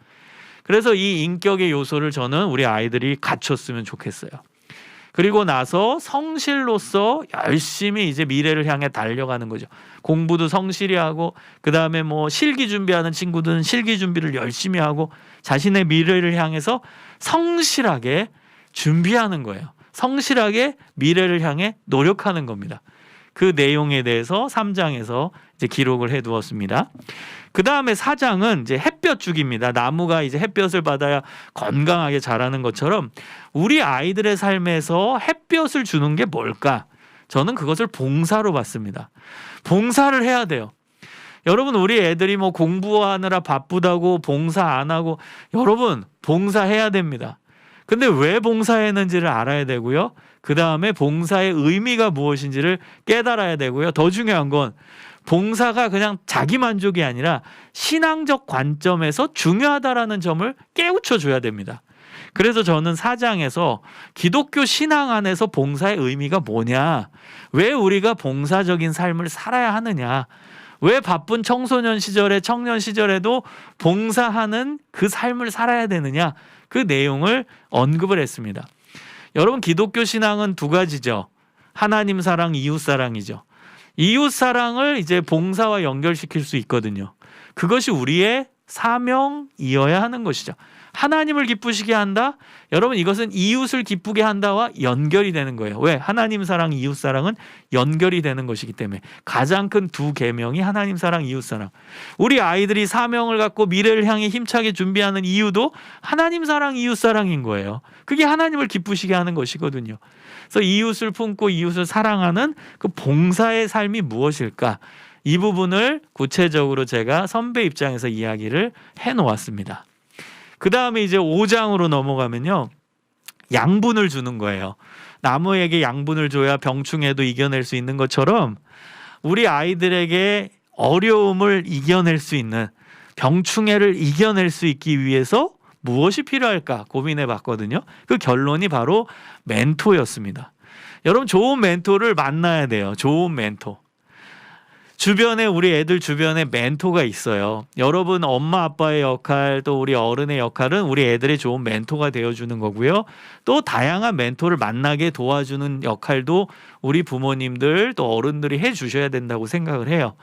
그래서 이 인격의 요소를 저는 우리 아이들이 갖췄으면 좋겠어요. 그리고 나서 성실로서 열심히 이제 미래를 향해 달려가는 거죠. 공부도 성실히 하고, 그 다음에 뭐 실기 준비하는 친구들은 실기 준비를 열심히 하고, 자신의 미래를 향해서 성실하게 준비하는 거예요. 성실하게 미래를 향해 노력하는 겁니다. 그 내용에 대해서 3장에서 이제 기록을 해 두었습니다. 그 다음에 4장은 이제 햇볕 주기입니다. 나무가 이제 햇볕을 받아야 건강하게 자라는 것처럼 우리 아이들의 삶에서 햇볕을 주는 게 뭘까? 저는 그것을 봉사로 봤습니다. 봉사를 해야 돼요. 여러분, 우리 애들이 뭐 공부하느라 바쁘다고 봉사 안 하고, 여러분 봉사해야 됩니다. 근데 왜 봉사했는지를 알아야 되고요. 그 다음에 봉사의 의미가 무엇인지를 깨달아야 되고요. 더 중요한 건 봉사가 그냥 자기 만족이 아니라 신앙적 관점에서 중요하다라는 점을 깨우쳐 줘야 됩니다. 그래서 저는 4장에서 기독교 신앙 안에서 봉사의 의미가 뭐냐, 왜 우리가 봉사적인 삶을 살아야 하느냐, 왜 바쁜 청소년 시절에 청년 시절에도 봉사하는 그 삶을 살아야 되느냐, 그 내용을 언급을 했습니다. 여러분, 기독교 신앙은 두 가지죠. 하나님 사랑, 이웃 사랑이죠. 이웃 사랑을 이제 봉사와 연결시킬 수 있거든요. 그것이 우리의 사명이어야 하는 것이죠. 하나님을 기쁘시게 한다. 여러분, 이것은 이웃을 기쁘게 한다와 연결이 되는 거예요. 왜? 하나님 사랑, 이웃 사랑은 연결이 되는 것이기 때문에. 가장 큰 두 계명이 하나님 사랑, 이웃 사랑. 우리 아이들이 사명을 갖고 미래를 향해 힘차게 준비하는 이유도 하나님 사랑, 이웃 사랑인 거예요. 그게 하나님을 기쁘시게 하는 것이거든요. 그래서 이웃을 품고 이웃을 사랑하는 그 봉사의 삶이 무엇일까? 이 부분을 구체적으로 제가 선배 입장에서 이야기를 해놓았습니다. 그 다음에 이제 5장으로 넘어가면요, 양분을 주는 거예요. 나무에게 양분을 줘야 병충해도 이겨낼 수 있는 것처럼 우리 아이들에게 어려움을 이겨낼 수 있는, 병충해를 이겨낼 수 있기 위해서 무엇이 필요할까 고민해 봤거든요. 그 결론이 바로 멘토였습니다. 여러분, 좋은 멘토를 만나야 돼요. 좋은 멘토. 주변에, 우리 애들 주변에 멘토가 있어요. 여러분 엄마 아빠의 역할, 또 우리 어른의 역할은 우리 애들의 좋은 멘토가 되어주는 거고요. 또 다양한 멘토를 만나게 도와주는 역할도 우리 부모님들 또 어른들이 해주셔야 된다고 생각을 해요.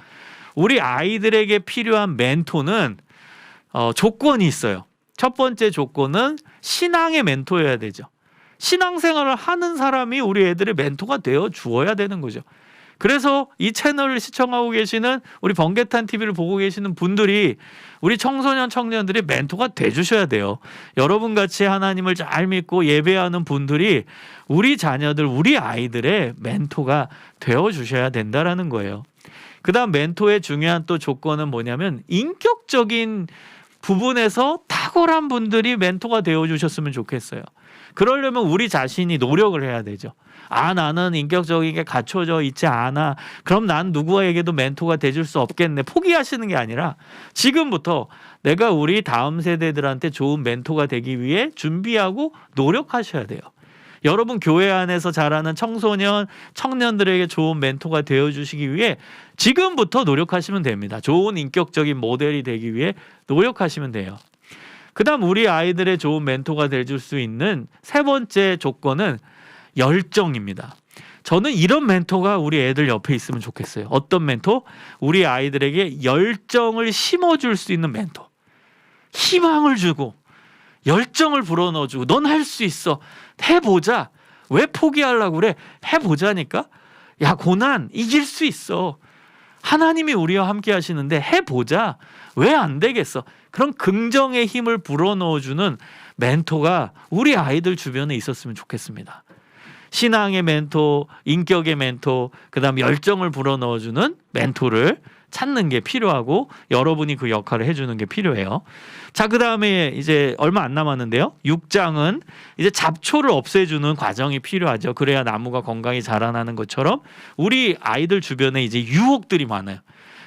우리 아이들에게 필요한 멘토는 조건이 있어요. 첫 번째 조건은 신앙의 멘토여야 되죠. 신앙생활을 하는 사람이 우리 애들의 멘토가 되어 주어야 되는 거죠. 그래서 이 채널을 시청하고 계시는, 우리 번개탄 TV를 보고 계시는 분들이 우리 청소년 청년들이 멘토가 돼 주셔야 돼요. 여러분 같이 하나님을 잘 믿고 예배하는 분들이 우리 자녀들, 우리 아이들의 멘토가 되어 주셔야 된다라는 거예요. 그다음 멘토의 중요한 또 조건은 뭐냐면, 인격적인 부분에서 탁월한 분들이 멘토가 되어 주셨으면 좋겠어요. 그러려면 우리 자신이 노력을 해야 되죠. 나는 인격적인 게 갖춰져 있지 않아, 그럼 난 누구에게도 멘토가 돼줄 수 없겠네, 포기하시는 게 아니라 지금부터 내가 우리 다음 세대들한테 좋은 멘토가 되기 위해 준비하고 노력하셔야 돼요. 여러분 교회 안에서 자라는 청소년, 청년들에게 좋은 멘토가 되어주시기 위해 지금부터 노력하시면 됩니다. 좋은 인격적인 모델이 되기 위해 노력하시면 돼요. 그 다음 우리 아이들의 좋은 멘토가 되어줄 수 있는 세 번째 조건은 열정입니다. 저는 이런 멘토가 우리 애들 옆에 있으면 좋겠어요. 어떤 멘토? 우리 아이들에게 열정을 심어줄 수 있는 멘토. 희망을 주고 열정을 불어넣어주고, 넌 할 수 있어, 해보자, 왜 포기하려고 그래, 해보자니까, 야 고난 이길 수 있어, 하나님이 우리와 함께 하시는데 해보자, 왜 안 되겠어, 그런 긍정의 힘을 불어넣어주는 멘토가 우리 아이들 주변에 있었으면 좋겠습니다. 신앙의 멘토, 인격의 멘토, 그 다음 열정을 불어넣어주는 멘토를 찾는 게 필요하고, 여러분이 그 역할을 해주는 게 필요해요. 자, 그 다음에 이제 얼마 안 남았는데요. 6장은 이제 잡초를 없애주는 과정이 필요하죠. 그래야 나무가 건강히 자라나는 것처럼 우리 아이들 주변에 이제 유혹들이 많아요.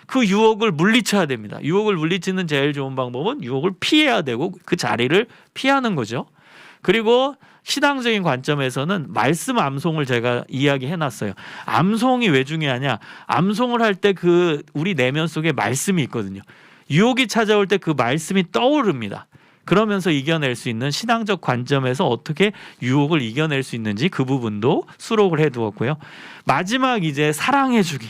그 유혹을 물리쳐야 됩니다. 유혹을 물리치는 제일 좋은 방법은 유혹을 피해야 되고, 그 자리를 피하는 거죠. 그리고 신앙적인 관점에서는 말씀 암송을 제가 이야기해 놨어요. 암송이 왜 중요하냐? 암송을 할 때 그 우리 내면 속에 말씀이 있거든요. 유혹이 찾아올 때 그 말씀이 떠오릅니다. 그러면서 이겨낼 수 있는 신앙적 관점에서 어떻게 유혹을 이겨낼 수 있는지 그 부분도 수록을 해두었고요. 마지막 이제 사랑해주기,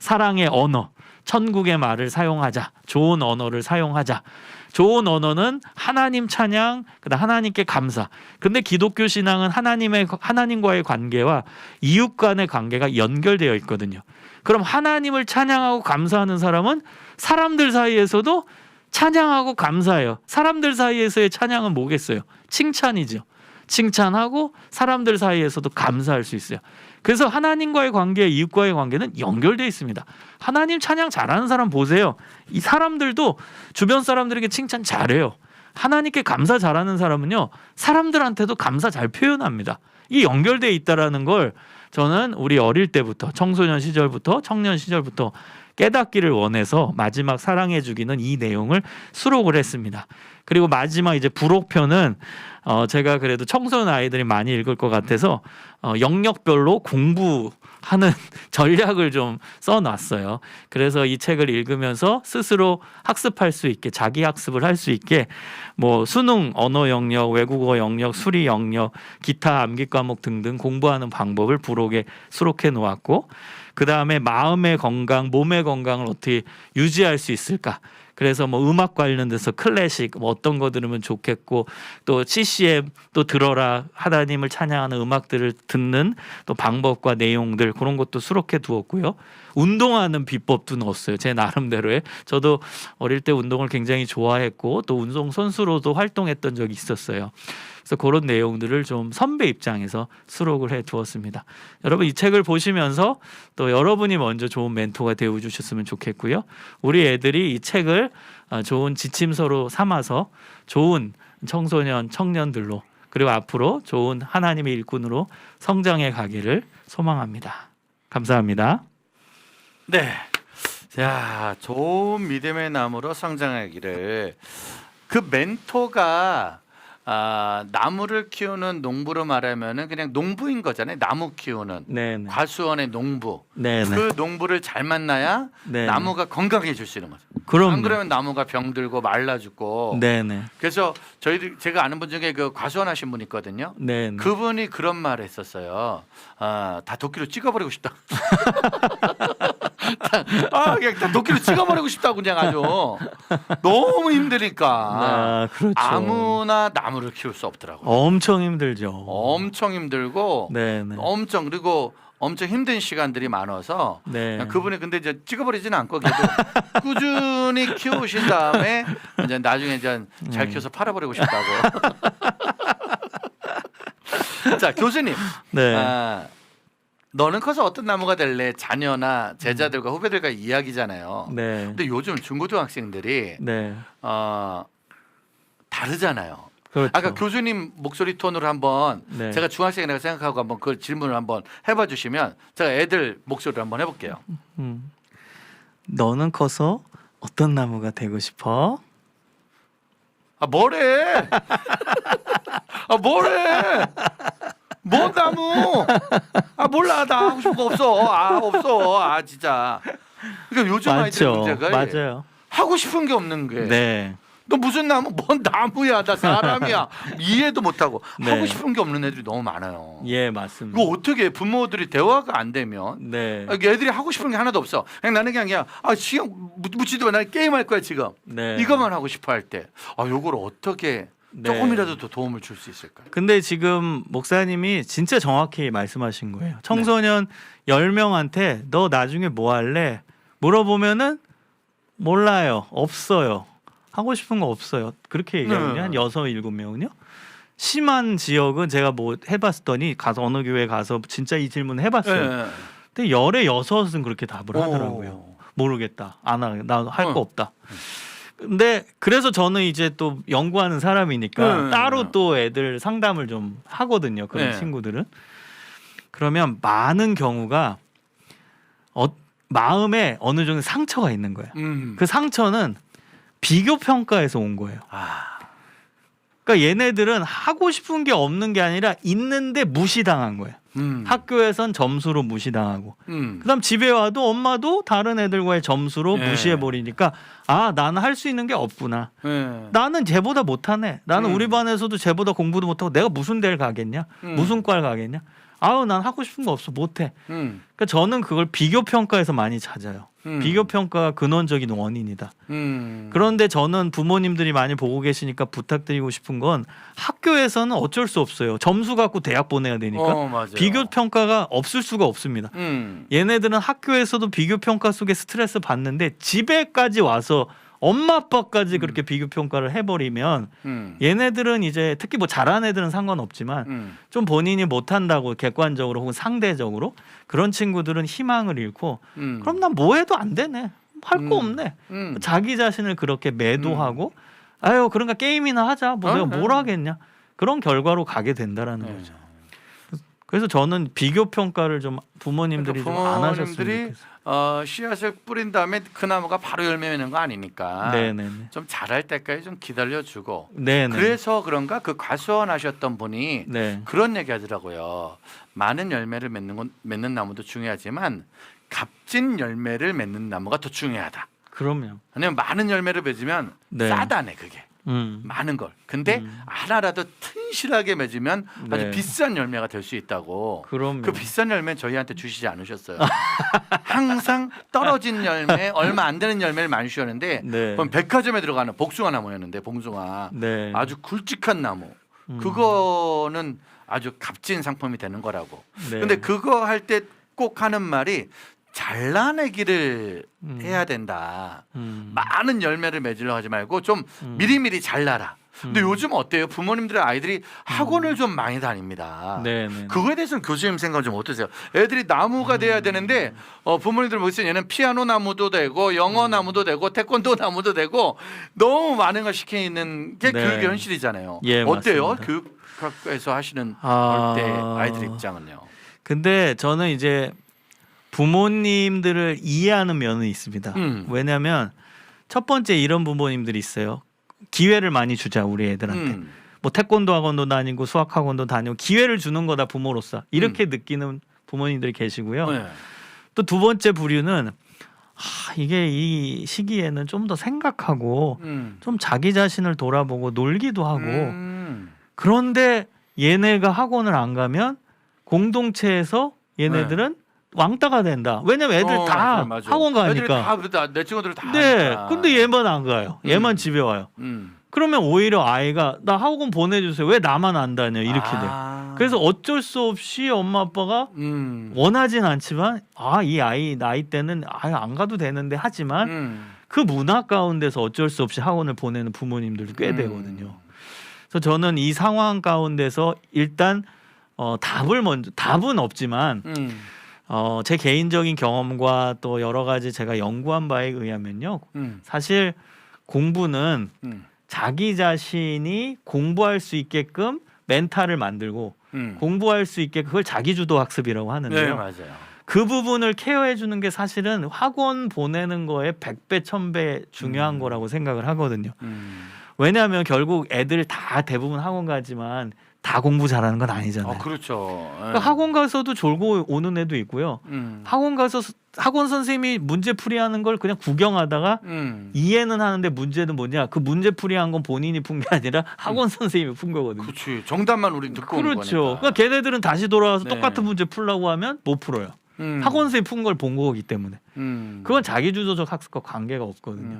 사랑의 언어, 천국의 말을 사용하자, 좋은 언어를 사용하자. 좋은 언어는 하나님 찬양, 그다음 하나님께 감사. 근데 기독교 신앙은 하나님과의 관계와 이웃 간의 관계가 연결되어 있거든요. 그럼 하나님을 찬양하고 감사하는 사람은 사람들 사이에서도 찬양하고 감사해요. 사람들 사이에서의 찬양은 뭐겠어요? 칭찬이죠. 칭찬하고 사람들 사이에서도 감사할 수 있어요. 그래서 하나님과의 관계, 이웃과의 관계는 연결되어 있습니다. 하나님 찬양 잘하는 사람 보세요. 이 사람들도 주변 사람들에게 칭찬 잘해요. 하나님께 감사 잘하는 사람은요, 사람들한테도 감사 잘 표현합니다. 이 연결되어 있다라는 걸 저는 우리 어릴 때부터, 청소년 시절부터, 청년 시절부터 깨닫기를 원해서 마지막 사랑해 주기는 이 내용을 수록을 했습니다. 그리고 마지막 이제 부록편은 제가 그래도 청소년 아이들이 많이 읽을 것 같아서 영역별로 공부하는 전략을 좀 써놨어요. 그래서 이 책을 읽으면서 스스로 학습할 수 있게, 자기 학습을 할 수 있게 뭐 수능 언어 영역, 외국어 영역, 수리 영역, 기타 암기 과목 등등 공부하는 방법을 부록에 수록해 놓았고, 그 다음에 마음의 건강, 몸의 건강을 어떻게 유지할 수 있을까? 그래서 뭐 음악 관련돼서 클래식 뭐 어떤 거 들으면 좋겠고, 또 CCM 또 들어라, 하나님을 찬양하는 음악들을 듣는 또 방법과 내용들, 그런 것도 수록해 두었고요. 운동하는 비법도 넣었어요. 제 나름대로의. 저도 어릴 때 운동을 굉장히 좋아했고 또 운동 선수로도 활동했던 적이 있었어요. 그래서 그런 내용들을 좀 선배 입장에서 수록을 해 두었습니다. 여러분 이 책을 보시면서 또 여러분이 먼저 좋은 멘토가 되어 주셨으면 좋겠고요. 우리 애들이 이 책을 좋은 지침서로 삼아서 좋은 청소년, 청년들로, 그리고 앞으로 좋은 하나님의 일꾼으로 성장해 가기를 소망합니다. 감사합니다. 네. 자, 좋은 믿음의 나무로 성장하기를. 그 멘토가 나무를 키우는 농부로 말하면은 그냥 농부인 거잖아요. 나무 키우는 네네. 과수원의 농부. 네네. 그 농부를 잘 만나야 네네. 나무가 건강해질 수 있는 거죠. 그럼요. 안 그러면 나무가 병들고 말라 죽고. 네네. 그래서 제가 아는 분 중에 그 과수원 하신 분 있거든요. 네네. 그분이 그런 말을 했었어요. 다 도끼로 찍어버리고 싶다. 그냥 다 도끼로 찍어버리고 싶다고 그냥 아주 너무 힘드니까. 그렇죠. 아무나 나무를 키울 수 없더라고요. 엄청 힘들죠. 엄청 힘들고, 네네. 그리고 엄청 힘든 시간들이 많아서 네. 그분이 근데 이제 찍어버리지는 않고 그래도 꾸준히 키우신 다음에 이제 나중에 이제 잘 키워서 팔아버리고 싶다고. 자, 교수님. 네. 너는 커서 어떤 나무가 될래? 자녀나 제자들과 후배들과 이야기잖아요. 네. 근데 요즘 중고등학생들이 네. 다르잖아요. 그렇죠. 아까 교수님 목소리 톤으로 한번 네. 제가 중학생이라고 생각하고 한번 그 질문을 한번 해봐 주시면 제가 애들 목소리로 한번 해볼게요. 너는 커서 어떤 나무가 되고 싶어? 뭐래? 뭐래? 뭔 나무? 몰라, 나 하고 싶은 거 없어. 없어. 진짜. 그러니까 요즘 아이들 문제가 맞아요. 하고 싶은 게 없는 게. 네. 너 무슨 나무? 뭔 나무야? 나 사람이야. 이해도 못하고 네. 하고 싶은 게 없는 애들이 너무 많아요. 예, 맞습니다. 이거 어떻게 부모들이 대화가 안 되면 네. 애들이 하고 싶은 게 하나도 없어. 그냥 나는 그냥 시간 묻지도 마. 나 게임할 거야 지금. 네. 이것만 하고 싶어 할 때. 요걸 어떻게 조금이라도 더 도움을 줄 수 있을까요? 근데 지금 목사님이 진짜 정확히 말씀하신 거예요. 청소년 10명한테 너 나중에 뭐 할래? 물어보면은 몰라요. 없어요. 하고 싶은 거 없어요. 그렇게 얘기하거든요. 한 6, 7명은요. 심한 지역은 제가 뭐 해봤더니 가서 어느 교회 가서 진짜 이 질문 해봤어요. 네. 근데 10에 6은 그렇게 답을 하더라고요. 모르겠다. 안 하. 나 할 거 없다. 근데 그래서 저는 이제 또 연구하는 사람이니까 따로 또 애들 상담을 좀 하거든요. 그런 친구들은. 그러면 많은 경우가 마음에 어느 정도 상처가 있는 거예요. 그 상처는 비교 평가에서 온 거예요. 그러니까 얘네들은 하고 싶은 게 없는 게 아니라 있는데 무시당한 거예요. 학교에선 점수로 무시당하고 그다음 집에 와도 엄마도 다른 애들과의 점수로 예. 무시해버리니까 아 나는 할 수 있는 게 없구나. 예. 나는 쟤보다 못하네. 나는 우리 반에서도 쟤보다 공부도 못하고 내가 무슨 대를 가겠냐? 무슨 과를 가겠냐? 아우 난 하고 싶은 거 없어 못해. 그러니까 저는 그걸 비교 평가에서 많이 찾아요. 비교 평가가 근원적인 원인이다. 그런데 저는 부모님들이 많이 보고 계시니까 부탁드리고 싶은 건 학교에서는 어쩔 수 없어요. 점수 갖고 대학 보내야 되니까 맞아요. 비교 평가가 없을 수가 없습니다. 얘네들은 학교에서도 비교 평가 속에 스트레스 받는데 집에까지 와서 엄마 아빠까지 그렇게 비교 평가를 해버리면 얘네들은 이제 특히 뭐 잘하는 애들은 상관없지만 좀 본인이 못한다고 객관적으로 혹은 상대적으로 그런 친구들은 희망을 잃고 그럼 난 뭐 해도 안 되네 할 거 없네 자기 자신을 그렇게 매도하고 아유 그러니까 게임이나 하자 뭐 내가 뭘 하겠냐 그런 결과로 가게 된다라는 거죠. 그래서 저는 비교 평가를 좀 부모님들이 좀 안 하셨으면 좋겠어요. 씨앗을 뿌린 다음에 그 나무가 바로 열매 맺는 거 아니니까 네네네. 좀 자랄 때까지 좀 기다려주고 네네. 그래서 그런가 그 과수원하셨던 분이 네. 그런 얘기 하더라고요. 많은 열매를 맺는 나무도 중요하지만 값진 열매를 맺는 나무가 더 중요하다. 그럼요. 왜냐면 많은 열매를 맺으면 네. 싸다네 그게. 많은 걸. 근데 하나라도 튼실하게 맺으면 아주 네. 비싼 열매가 될 수 있다고. 그럼요. 그 비싼 열매 저희한테 주시지 않으셨어요. 항상 떨어진 열매, 얼마 안 되는 열매를 많이 주셨는데 네. 그럼 백화점에 들어가는 복숭아 나무였는데 복숭아 네. 아주 굵직한 나무. 그거는 아주 값진 상품이 되는 거라고. 네. 근데 그거 할 때 꼭 하는 말이 잘라내기를 해야 된다. 많은 열매를 맺으려 하지 말고 좀 미리미리 잘라라. 근데 요즘 어때요? 부모님들의 아이들이 학원을 좀 많이 다닙니다. 네네. 그거에 대해서는 교수님 생각 좀 어떠세요? 애들이 나무가 돼야 되는데 부모님들 보시면 얘는 피아노 나무도 되고 영어 나무도 되고 태권도 나무도 되고 너무 많은 걸 시키는 게 네. 교육의 현실이잖아요. 예, 어때요? 맞습니다. 교육학교에서 하시는 아. 때 아이들 입장은요? 근데 저는 이제 부모님들을 이해하는 면은 있습니다. 왜냐하면 첫 번째 이런 부모님들이 있어요. 기회를 많이 주자 우리 애들한테. 뭐 태권도 학원도 다니고 수학 학원도 다니고 기회를 주는 거다 부모로서 이렇게 느끼는 부모님들이 계시고요. 네. 또 두 번째 부류는 이게 이 시기에는 좀 더 생각하고 좀 자기 자신을 돌아보고 놀기도 하고 그런데 얘네가 학원을 안 가면 공동체에서 얘네들은 왕따가 된다. 왜냐면 애들 다 그래, 맞아. 학원 애들이 가니까. 다 내 친구들 다 네. 하니까. 근데 얘만 안 가요. 얘만 집에 와요. 그러면 오히려 아이가 나 학원 보내주세요. 왜 나만 안 다녀? 이렇게 돼요. 그래서 어쩔 수 없이 엄마 아빠가 원하진 않지만 이 아이 나이 때는 안 가도 되는데 하지만 그 문화 가운데서 어쩔 수 없이 학원을 보내는 부모님들도 꽤 되거든요. 그래서 저는 이 상황 가운데서 일단 답은 없지만 제 개인적인 경험과 또 여러 가지 제가 연구한 바에 의하면요. 사실 공부는 자기 자신이 공부할 수 있게끔 멘탈을 만들고 공부할 수 있게 그걸 자기주도 학습이라고 하는데요. 네, 맞아요. 그 부분을 케어해 주는 게 사실은 학원 보내는 거에 100배, 1000배 중요한 거라고 생각을 하거든요. 왜냐하면 결국 애들 다 대부분 학원 가지만 다 공부 잘하는 건 아니잖아요. 그렇죠. 그러니까 학원 가서도 졸고 오는 애도 있고요. 학원 가서 학원 선생님이 문제 풀이하는 걸 그냥 구경하다가 이해는 하는데 문제는 뭐냐? 그 문제 풀이한 건 본인이 푼 게 아니라 학원 선생님이 푼 거거든요. 그렇지. 정답만 우리 듣고 오는 그렇죠. 거니까. 그러니까 걔네들은 다시 돌아와서 네. 똑같은 문제 풀라고 하면 못 풀어요. 학원 선생님 푼 걸 본 거기 때문에. 그건 자기주도적 학습과 관계가 없거든요.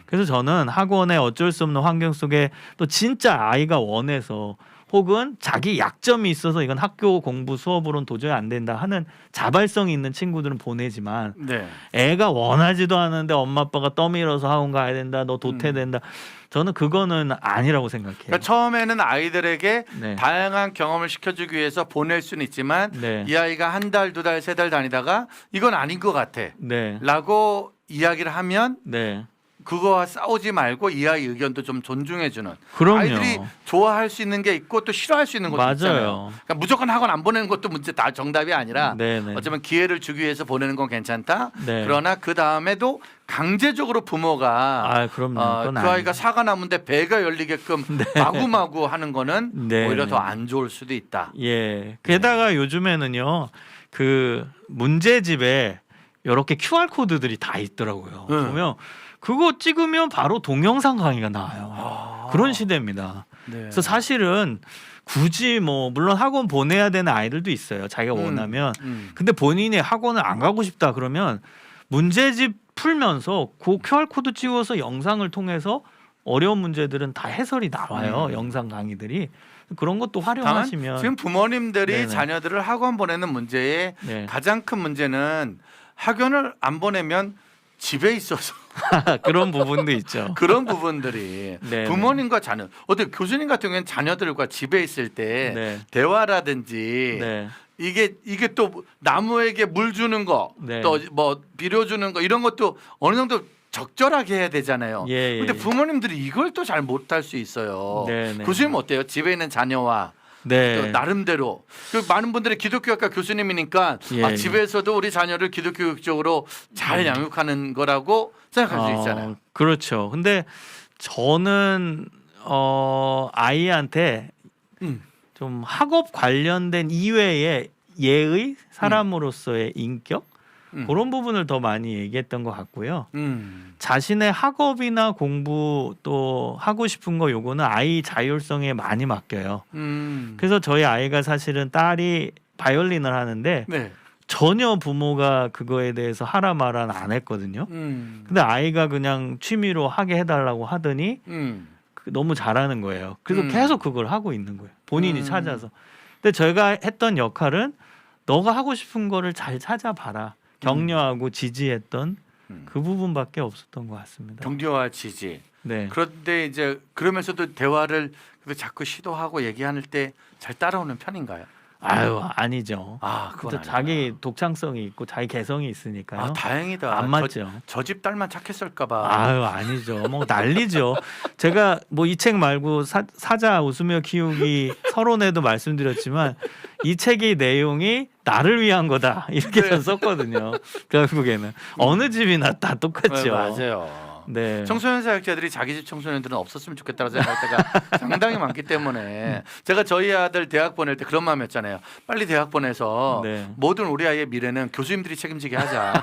그래서 저는 학원에 어쩔 수 없는 환경 속에 또 진짜 아이가 원해서 혹은 자기 약점이 있어서 이건 학교 공부 수업으로는 도저히 안 된다 하는 자발성이 있는 친구들은 보내지만 네. 애가 원하지도 않은데 엄마 아빠가 떠밀어서 학원 가야 된다 너 도태된다 저는 그거는 아니라고 생각해요. 그러니까 처음에는 아이들에게 네. 다양한 경험을 시켜주기 위해서 보낼 수는 있지만 네. 이 아이가 한 달, 두 달, 세 달 다니다가 이건 아닌 것 같아 네. 라고 이야기를 하면 네. 그거와 싸우지 말고 이 아이 의견도 좀 존중해주는. 그럼요. 아이들이 좋아할 수 있는 게 있고 또 싫어할 수 있는 것도 맞아요. 있잖아요. 그러니까 무조건 학원 안 보내는 것도 문제 다 정답이 아니라 네네. 어쩌면 기회를 주기 위해서 보내는 건 괜찮다. 네. 그러나 그 다음에도 강제적으로 부모가 아 그럼요. 그 그건 아이가 아니죠. 사과 나무인데 배가 열리게끔 마구마구 하는 거는 네, 오히려 네. 더 안 좋을 수도 있다. 예. 게다가 요즘에는요. 그 문제집에 이렇게 QR 코드들이 다 있더라고요. 네. 보면 그거 찍으면 바로 동영상 강의가 나와요. 아. 그런 시대입니다. 네. 그래서 사실은 굳이 뭐 물론 학원 보내야 되는 아이들도 있어요. 자기가 원하면. 근데 본인이 학원을 안 가고 싶다 그러면 문제집 풀면서 그 QR 코드 찍어서 영상을 통해서 어려운 문제들은 다 해설이 나와요. 영상 강의들이. 그런 것도 다만 활용하시면 지금 부모님들이 네네. 자녀들을 학원 보내는 문제의 네. 가장 큰 문제는 학원을 안 보내면 집에 있어서 그런 부분도 있죠. 그런 부분들이 네네. 부모님과 자녀 어떻게 교수님 같은 경우에는 자녀들과 집에 있을 때 네. 대화라든지 네. 이게 또 나무에게 물 주는 거 네. 또 뭐 비료 주는 거 이런 것도 어느 정도 적절하게 해야 되잖아요. 예, 근데 예. 부모님들이 이걸 또 잘 못할 수 있어요. 네네. 교수님 어때요? 집에 있는 자녀와 네. 또 나름대로 그 많은 분들이 기독교학과 교수님이니까 예, 아, 예. 집에서도 우리 자녀를 기독교육적으로 잘 양육하는 거라고 생각할 수 있잖아요. 그렇죠. 근데 저는 아이한테 음. 좀 학업 관련된 이외의 예의, 사람으로서의 인격 그런 부분을 더 많이 얘기했던 것 같고요. 자신의 학업이나 공부 또 하고 싶은 거 요거는 아이 자율성에 많이 맡겨요. 그래서 저희 아이가 사실은 딸이 바이올린을 하는데 네. 전혀 부모가 그거에 대해서 하라 말안 안 했거든요. 근데 아이가 그냥 취미로 하게 해달라고 하더니 너무 잘하는 거예요. 그래서 계속 그걸 하고 있는 거예요. 본인이 찾아서. 근데 저희가 했던 역할은 너가 하고 싶은 거를 잘 찾아봐라. 격려하고 지지했던 그 부분밖에 없었던 것 같습니다. 격려와 지지. 네. 그런데 이제 그러면서도 대화를 자꾸 시도하고 얘기할 때 잘 따라오는 편인가요? 아유 아니죠. 아, 그건 또 아니구나. 자기 독창성이 있고 자기 개성이 있으니까요. 아, 다행이다. 안 맞죠. 저 집 딸만 착했을까봐. 아유 아니죠. 뭐 난리죠. 제가 뭐 이 책 말고 사자 웃으며 키우기 서론에도 말씀드렸지만 이 책의 내용이 나를 위한 거다 이렇게 네. 전 썼거든요. 결국에는 어느 집이나 다 똑같죠. 네, 맞아요. 네. 청소년 사역자들이 자기 집 청소년들은 없었으면 좋겠다고 생각할 때가 상당히 많기 때문에 제가 저희 아들 대학 보낼 때 그런 마음이었잖아요. 빨리 대학 보내서 네. 모든 우리 아이의 미래는 교수님들이 책임지게 하자.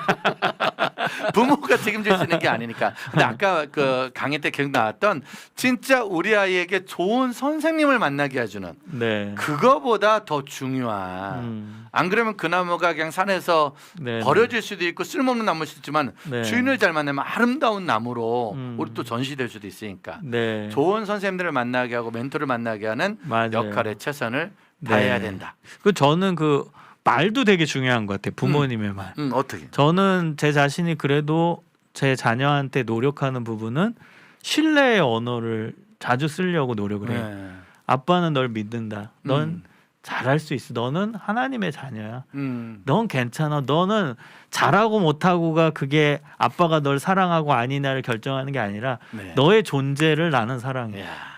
부모가 책임질 수 있는 게 아니니까. 근데 아까 그 강의 때 기억 나왔던 진짜 우리 아이에게 좋은 선생님을 만나게 해주는 네. 그거보다 더 중요한. 안 그러면 그 나무가 그냥 산에서 네. 버려질 수도 있고 쓸모없는 나무일 수도 있지만 네. 주인을 잘 만나면 아름다운 나무로 음. 우리 또 전시될 수도 있으니까 네. 좋은 선생님들을 만나게 하고 멘토를 만나게 하는 맞아요. 역할에 최선을 네. 다해야 된다. 그 저는 그 말도 되게 중요한 것 같아요. 부모님의 말. 어떻게? 저는 제 자신이 그래도 제 자녀한테 노력하는 부분은 신뢰의 언어를 자주 쓰려고 노력을 해요. 네. 아빠는 널 믿는다. 넌 음. 잘할 수 있어. 너는 하나님의 자녀야. 음. 넌 괜찮아. 너는 잘하고 못하고가 그게 아빠가 널 사랑하고 아니냐를 결정하는 게 아니라 네. 너의 존재를 나는 사랑해. 이야.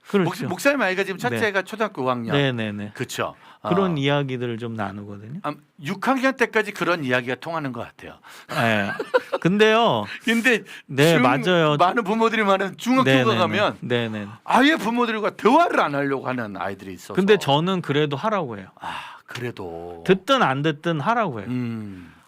그렇죠. 목사님 아이가 지금 첫째가 초등학교 5학년. 네네네. 그렇죠. 그런 이야기들을 좀 나누거든요. 6학년 때까지 그런 이야기가 통하는 것 같아요. 네. 근데요. 근데 네 맞아요. 많은 부모들이 많은 중학교가 가면 네네. 아예 부모들과 대화를 안 하려고 하는 아이들이 있어서. 근데 저는 그래도 하라고 해요. 아 그래도 듣든 안 듣든 하라고 해요.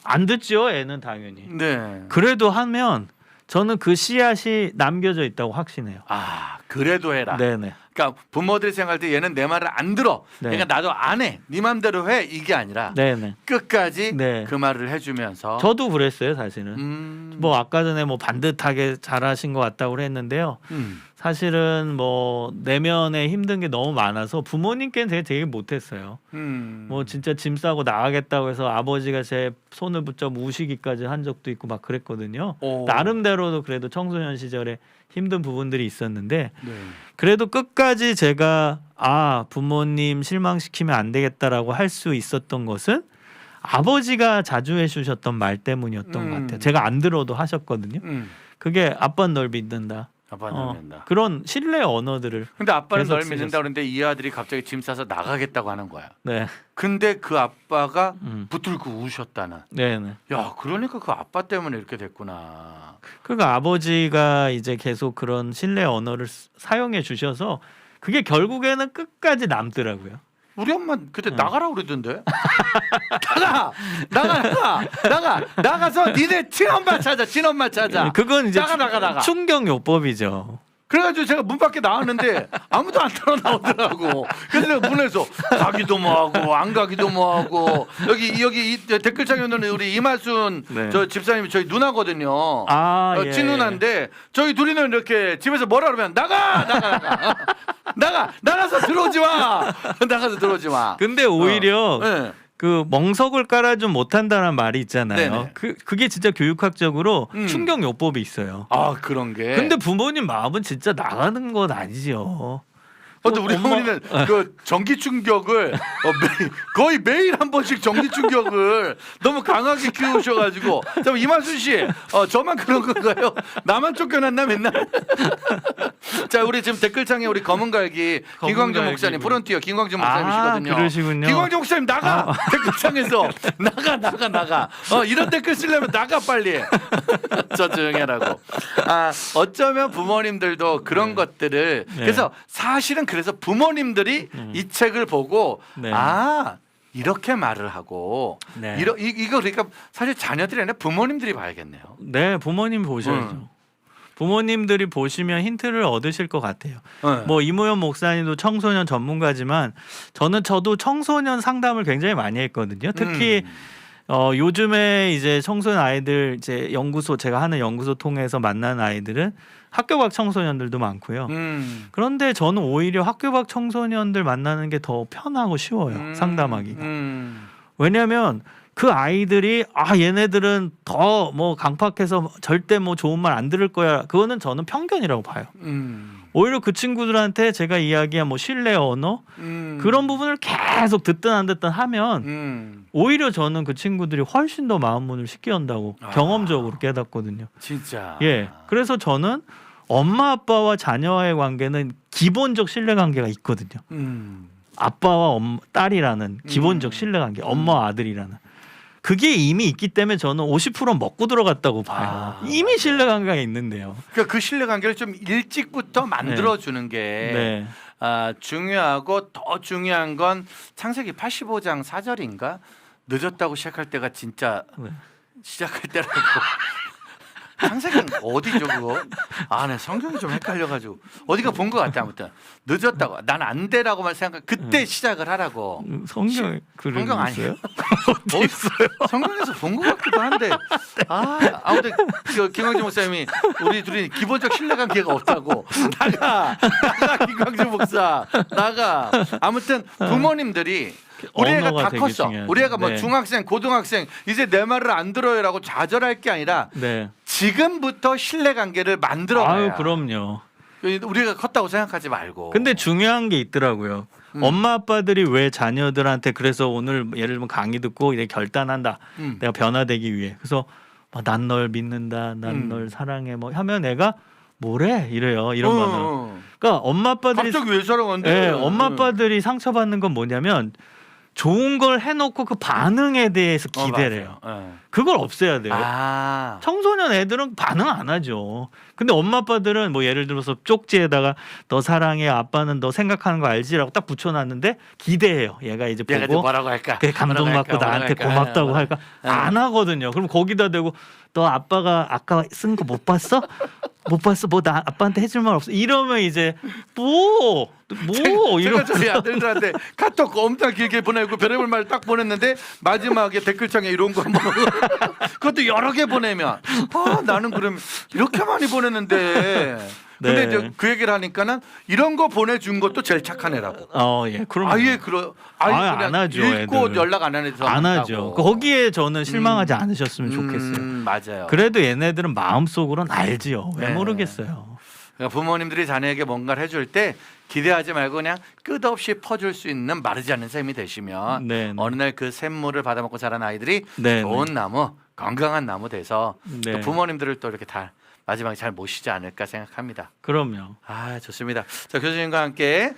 안 듣죠, 애는 당연히. 네. 그래도 하면 저는 그 씨앗이 남겨져 있다고 확신해요. 아 그래도 해라. 네네. 그러니까 부모들이 생각할 때 얘는 내 말을 안 들어. 네. 그러니까 나도 안 해. 네 맘대로 해. 이게 아니라 네네. 끝까지 네. 그 말을 해주면서. 저도 그랬어요, 사실은. 뭐 아까 전에 뭐 반듯하게 잘하신 것 같다고 그랬는데요. 사실은 뭐 내면에 힘든 게 너무 많아서 부모님께는 되게 못했어요. 뭐 진짜 짐 싸고 나가겠다고 해서 아버지가 제 손을 붙잡 우시기까지 한 적도 있고 막 그랬거든요. 오. 나름대로도 그래도 청소년 시절에 힘든 부분들이 있었는데 네. 그래도 끝까지 제가 부모님 실망시키면 안 되겠다라고 할 수 있었던 것은 아버지가 자주 해주셨던 말 때문이었던 것 같아요. 제가 안 들어도 하셨거든요. 그게 아빠는 널 믿는다. 아빠는 널 믿는다. 그런 신뢰 언어들을. 근데 아빠는 계속 널 쓰셨어요. 믿는다 그러는데 이 아들이 갑자기 짐 싸서 나가겠다고 하는 거야. 네, 근데 그 아빠가 음. 붙들고 우셨다는. 네, 네. 야, 그러니까 그 아빠 때문에 이렇게 됐구나. 그러니까 아버지가 이제 계속 그런 신뢰 언어를 사용해 주셔서 그게 결국에는 끝까지 남더라고요. 우리 엄마 그때 나가라 그러던데. 나가서 니네 친엄마 찾아. 그건 이제 나가. 충격 요법이죠. 그래가지고 제가 문 밖에 나왔는데 아무도 안 들어 나오더라고. 그래서 내가 문에서 가기도 뭐하고 안 가기도 뭐하고 여기 이 댓글창에 있는 우리 이마순 네. 저 집사님이 저희 누나거든요. 아, 예. 친누나인데 저희 둘이는 이렇게 집에서 뭐라 그러면 나가서 들어오지 마. 나가서 들어오지 마. 근데 오히려 네. 그 멍석을 깔아준 못한다는 말이 있잖아요. 네네. 그게 진짜 교육학적으로 음. 충격 요법이 있어요. 아 그런 게. 근데 부모님 마음은 진짜 나가는 건 아니죠. 근데 우리 어머니는 그 전기 충격을 거의 매일 한 번씩 전기 충격을 너무 강하게 키우셔가지고 잠깐 이만순 씨, 저만 그런 건가요? 나만 쫓겨났나 맨날? 자, 우리 지금 댓글창에 우리 검은갈기 김광준 목사님 프론티어 김광준 목사님이시거든요. 그러시군요. 김광준 목사님 나가 댓글창에서 나가. 이런 댓글 쓰려면 나가 빨리. 저 조용해라고. 어쩌면 부모님들도 그런 것들을 그래서 사실은 그래서 부모님들이 이 책을 보고 네. 이렇게 말을 하고 네. 이거 그러니까 사실 자녀들이 아니라 부모님들이 봐야겠네요. 네, 부모님 보셔야죠. 부모님들이 보시면 힌트를 얻으실 것 같아요. 뭐 이모연 목사님도 청소년 전문가지만 저도 청소년 상담을 굉장히 많이 했거든요. 특히 요즘에 이제 청소년 아이들 이제 연구소 제가 하는 연구소 통해서 만난 아이들은 학교 밖 청소년들도 많고요. 그런데 저는 오히려 학교 밖 청소년들 만나는 게 더 편하고 쉬워요. 상담하기가. 왜냐하면 그 아이들이 얘네들은 더 뭐 강팍해서 절대 뭐 좋은 말 안 들을 거야. 그거는 저는 편견이라고 봐요. 오히려 그 친구들한테 제가 이야기한 뭐 신뢰 언어 그런 부분을 계속 듣든 안 듣든 하면 오히려 저는 그 친구들이 훨씬 더 마음 문을 쉽게 연다고 경험적으로 깨닫거든요. 진짜. 예. 그래서 저는 엄마 아빠와 자녀와의 관계는 기본적 신뢰 관계가 있거든요. 아빠와 딸이라는 기본적 신뢰 관계, 엄마와 아들이라는. 그게 이미 있기 때문에 저는 50% 먹고 들어갔다고 봐요. 이미 신뢰 관계가 있는데요. 그러니까 그 신뢰 관계를 좀 일찍부터 만들어 주는 게 중요하고 더 중요한 건 창세기 85장 4절인가 늦었다고 시작할 때가 진짜 시작할 때라고. 창세기는 어디죠 그거? 네, 성경이 좀 헷갈려가지고 어디가 본 것 같아. 아무튼 늦었다고 난 안 돼라고만 생각. 그때 시작을 하라고. 성경 성경 아니에요? 어디 있어요? 성경에서 본 것 같기도 한데 아무튼 김광준 목사님이 우리 둘이 기본적 신뢰 관계가 없다고 나가 김광준 목사 나가. 아무튼 부모님들이 우리 애가 다 컸어. 중요하죠. 우리 애가 뭐 중학생, 고등학생 이제 내 말을 안 들어요라고 좌절할 게 아니라 지금부터 신뢰 관계를 만들어가야. 그럼요. 우리가 컸다고 생각하지 말고. 근데 중요한 게 있더라고요. 엄마 아빠들이 왜 자녀들한테 그래서 오늘 예를 들면 강의 듣고 이제 결단한다. 내가 변화되기 위해. 그래서 난 널 믿는다. 난 널 사랑해. 뭐 하면 애가 뭐래 이래요. 이런 거는. 그러니까 엄마 아빠들이 갑자기 왜 사랑한대? 엄마 아빠들이 상처받는 건 뭐냐면 좋은 걸 해놓고 그 반응에 대해서 기대를 해요. 그걸 없애야 돼요. 청소년 애들은 반응 안 하죠. 근데 엄마 아빠들은 뭐 예를 들어서 쪽지에다가 너 사랑해 아빠는 너 생각하는 거 알지라고 딱 붙여놨는데 기대해요. 얘가 이제 보고 뭐라고 할까? 감동받고 나한테 고맙다고 할까? 안 하거든요. 그럼 거기다 대고 너 아빠가 아까 쓴 거 못 봤어? 못 봤어? 뭐 나 아빠한테 해줄 말 없어? 이러면 이제 제가 저희 아들들한테 카톡 엄청 길게 보내고 별의별 말 딱 보냈는데 마지막에 댓글창에 이런 거 한번 그것도 여러 개 보내면 나는 그럼 이렇게 많이 보냈는데 근데 이제 그 얘기를 하니까는 이런 거 보내준 것도 제일 착한 애라고. 그럼 아예 안 하죠. 읽고 애들. 연락 안 하는 애들 안 하죠. 거기에 저는 실망하지 않으셨으면 좋겠어요. 맞아요. 그래도 얘네들은 마음속으로는 알지요. 왜 모르겠어요. 그러니까 부모님들이 자녀에게 뭔가를 해줄 때 기대하지 말고 그냥 끝없이 퍼줄 수 있는 마르지 않는 샘이 되시면 어느 날 그 샘물을 받아먹고 자란 아이들이 좋은 나무, 건강한 나무 돼서 또 부모님들을 또 이렇게 다 마지막에 잘 모시지 않을까 생각합니다. 그럼요. 아, 좋습니다. 자, 교수님과 함께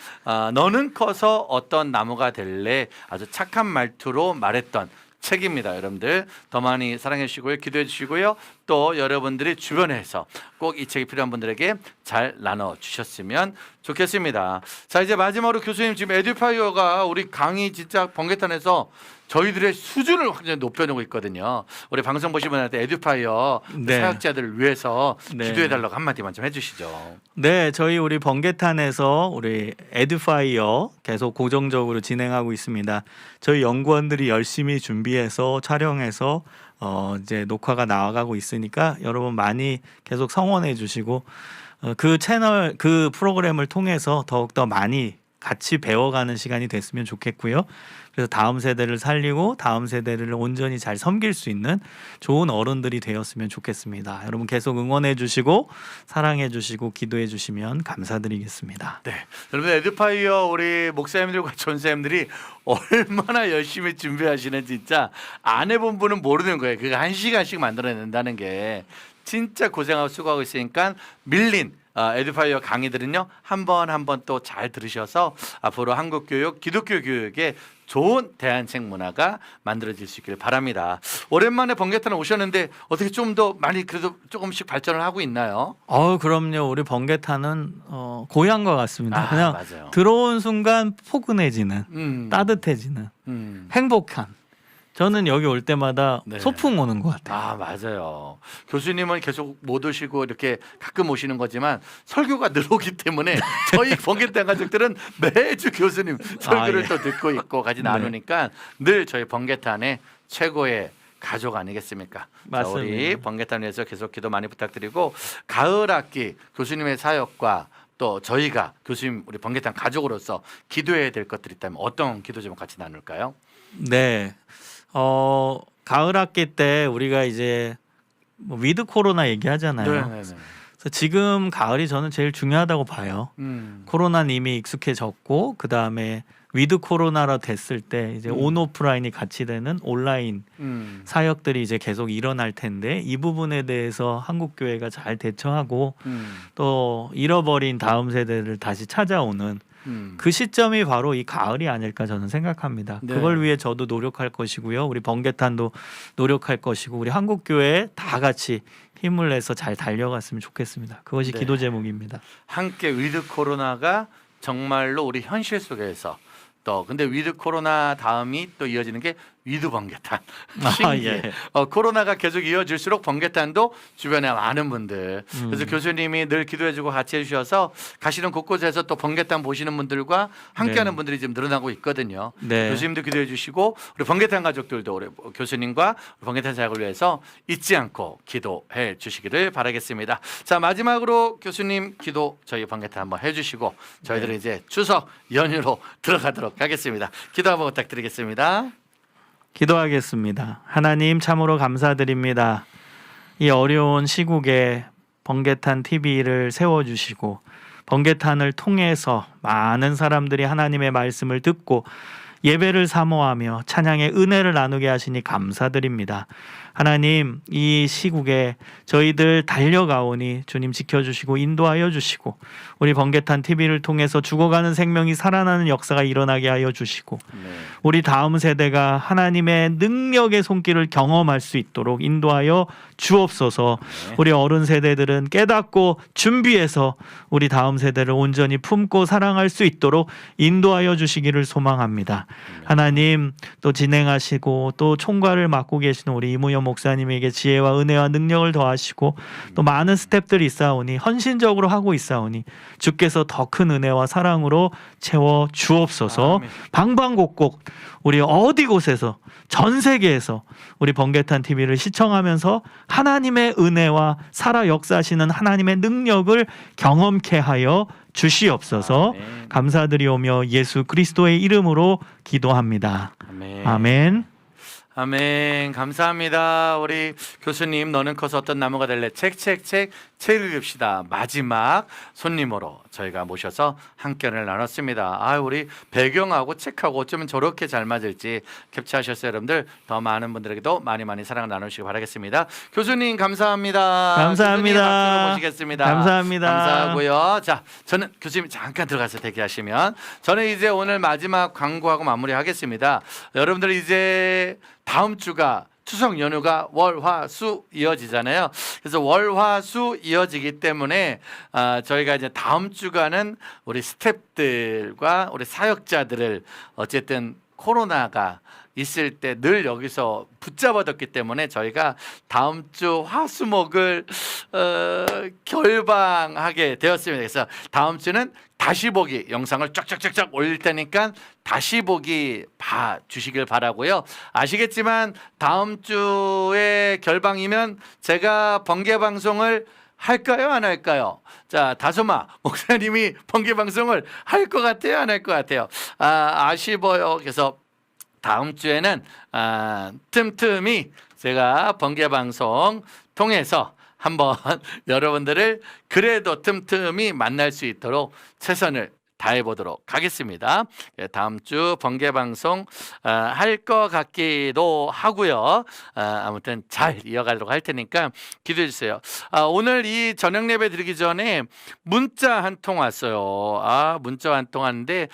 너는 커서 어떤 나무가 될래 아주 착한 말투로 말했던 책입니다. 여러분들 더 많이 사랑해 주시고요. 기도해 주시고요. 또 여러분들이 주변에서 꼭 이 책이 필요한 분들에게 잘 나눠 주셨으면 좋겠습니다. 자, 이제 마지막으로 교수님 지금 에듀파이어가 우리 강의 진짜 번개탄에서 저희들의 수준을 완전히 높여놓고 있거든요. 우리 방송 보시는 분한테 에듀파이어 네. 사역자들을 위해서 네. 기도해달라고 한마디만 좀 해주시죠. 네, 저희 우리 번개탄에서 우리 에듀파이어 계속 고정적으로 진행하고 있습니다. 저희 연구원들이 열심히 준비해서 촬영해서 이제 녹화가 나와가고 있으니까 여러분 많이 계속 성원해 주시고 그 채널 그 프로그램을 통해서 더욱더 많이 같이 배워가는 시간이 됐으면 좋겠고요. 그래서 다음 세대를 살리고 다음 세대를 온전히 잘 섬길 수 있는 좋은 어른들이 되었으면 좋겠습니다. 여러분 계속 응원해 주시고 사랑해 주시고 기도해 주시면 감사드리겠습니다. 네, 여러분 에듀파이어 우리 목사님들과 전사님들이 얼마나 열심히 준비하시는지 진짜 안 해본 분은 모르는 거예요. 그거 1시간씩 만들어낸다는 게 진짜 고생하고 수고하고 있으니까 밀린 에듀파이어 강의들은요 한 번 또 잘 들으셔서 앞으로 한국 교육, 기독교 교육에 좋은 대안책 문화가 만들어질 수 있기를 바랍니다. 오랜만에 번개탄에 오셨는데 어떻게 좀 더 많이 그래도 조금씩 발전을 하고 있나요? 그럼요. 우리 번개탄은 고향과 같습니다. 그냥 맞아요. 들어온 순간 포근해지는 따뜻해지는 행복한 저는 여기 올 때마다 네. 소풍 오는 것 같아요. 아, 맞아요. 교수님은 계속 못 오시고 이렇게 가끔 오시는 거지만 설교가 늘 오기 때문에 저희 번개탄 가족들은 매주 교수님 설교를 예. 또 듣고 있고 같이 네. 나누니까 늘 저희 번개탄의 최고의 가족 아니겠습니까? 자, 맞습니다. 우리 번개탄 위해서 계속 기도 많이 부탁드리고 가을 학기 교수님의 사역과 또 저희가 교수님 우리 번개탄 가족으로서 기도해야 될 것들이 있다면 어떤 기도 좀 같이 나눌까요? 네. 가을 학기 때 우리가 이제 뭐 위드 코로나 얘기하잖아요. 네네네. 그래서 지금 가을이 저는 제일 중요하다고 봐요. 코로나는 이미 익숙해졌고 그 다음에 위드 코로나라 됐을 때 이제 온 오프라인이 같이 되는 온라인 사역들이 이제 계속 일어날 텐데 이 부분에 대해서 한국 교회가 잘 대처하고 또 잃어버린 다음 세대를 다시 찾아오는 그 시점이 바로 이 가을이 아닐까 저는 생각합니다. 네. 그걸 위해 저도 노력할 것이고요. 우리 번개탄도 노력할 것이고 우리 한국 교회 다 같이 힘을 내서 잘 달려갔으면 좋겠습니다. 그것이 네. 기도 제목입니다. 함께 위드 코로나가 정말로 우리 현실 속에서 또 근데 위드 코로나 다음이 또 이어지는 게 위드 번개탄. 신기해. 예. 코로나가 계속 이어질수록 번개탄도 주변에 많은 분들. 그래서 교수님이 늘 기도해주고 같이 해주셔서 가시는 곳곳에서 또 번개탄 보시는 분들과 함께하는 네. 분들이 지금 늘어나고 있거든요. 네. 교수님도 기도해주시고 우리 번개탄 가족들도 우리 교수님과 번개탄 사역을 위해서 잊지 않고 기도해 주시기를 바라겠습니다. 자, 마지막으로 교수님 기도 저희 번개탄 한번 해주시고 저희들은 네. 이제 추석 연휴로 들어가도록 하겠습니다. 기도 한번 부탁드리겠습니다. 기도하겠습니다. 하나님 참으로 감사드립니다. 이 어려운 시국에 번개탄 TV를 세워주시고 번개탄을 통해서 많은 사람들이 하나님의 말씀을 듣고 예배를 사모하며 찬양의 은혜를 나누게 하시니 감사드립니다. 하나님 이 시국에 저희들 달려가오니 주님 지켜주시고 인도하여 주시고 우리 번개탄 TV를 통해서 죽어가는 생명이 살아나는 역사가 일어나게 하여 주시고 우리 다음 세대가 하나님의 능력의 손길을 경험할 수 있도록 인도하여 주옵소서. 우리 어른 세대들은 깨닫고 준비해서 우리 다음 세대를 온전히 품고 사랑할 수 있도록 인도하여 주시기를 소망합니다. 하나님 또 진행하시고 또 총괄을 맡고 계시는 우리 이무현 목사님에게 지혜와 은혜와 능력을 더하시고 또 많은 스태프들이 있사오니 헌신적으로 하고 있사오니 주께서 더 큰 은혜와 사랑으로 채워 주옵소서. 아멘. 방방곡곡 우리 어디 곳에서 전 세계에서 우리 번개탄 TV를 시청하면서 하나님의 은혜와 살아 역사하시는 하나님의 능력을 경험케 하여 주시옵소서. 아멘. 감사드리오며 예수 그리스도의 이름으로 기도합니다. 아멘. 아멘. 아멘. 감사합니다. 우리 교수님 너는 커서 어떤 나무가 될래? 책 읽읍시다. 마지막 손님으로 저희가 모셔서 함께를 나눴습니다. 아, 우리 배경하고 책하고 어쩌면 저렇게 잘 맞을지 캡처하셨어요. 여러분들 더 많은 분들에게도 많이 사랑 나누시기 바라겠습니다. 교수님 감사합니다. 감사합니다. 교수님 박수로 모시겠습니다. 감사합니다. 감사하고요. 자, 저는 교수님 잠깐 들어가서 대기하시면 저는 이제 오늘 마지막 광고하고 마무리하겠습니다. 여러분들 이제 다음 주가 추석 연휴가 월, 화, 수 이어지잖아요. 그래서 월, 화, 수 이어지기 때문에 저희가 이제 다음 주간은 우리 스태프들과 우리 사역자들을 어쨌든 코로나가 있을 때 늘 여기서 붙잡아뒀기 때문에 저희가 다음 주 화수목을 결방하게 되었습니다. 그래서 다음 주는 다시 보기 영상을 쫙쫙쫙쫙 올릴 테니까 다시 보기 봐주시길 바라고요. 아시겠지만 다음 주에 결방이면 제가 번개 방송을 할까요, 안 할까요? 자, 다솜아 목사님이 번개 방송을 할 것 같아요, 안 할 것 같아요? 아쉬워요. 그래서 다음 주에는 틈틈이 제가 번개 방송 통해서 한번 여러분들을 그래도 틈틈이 만날 수 있도록 최선을 다해 보도록 하겠습니다. 다음 주 번개 방송 할 것 같기도 하고요. 아무튼 잘 이어가도록 할 테니까 기대해 주세요. 오늘 이 저녁 예배 드리기 전에 문자 한 통 왔어요. 문자 한 통 왔는데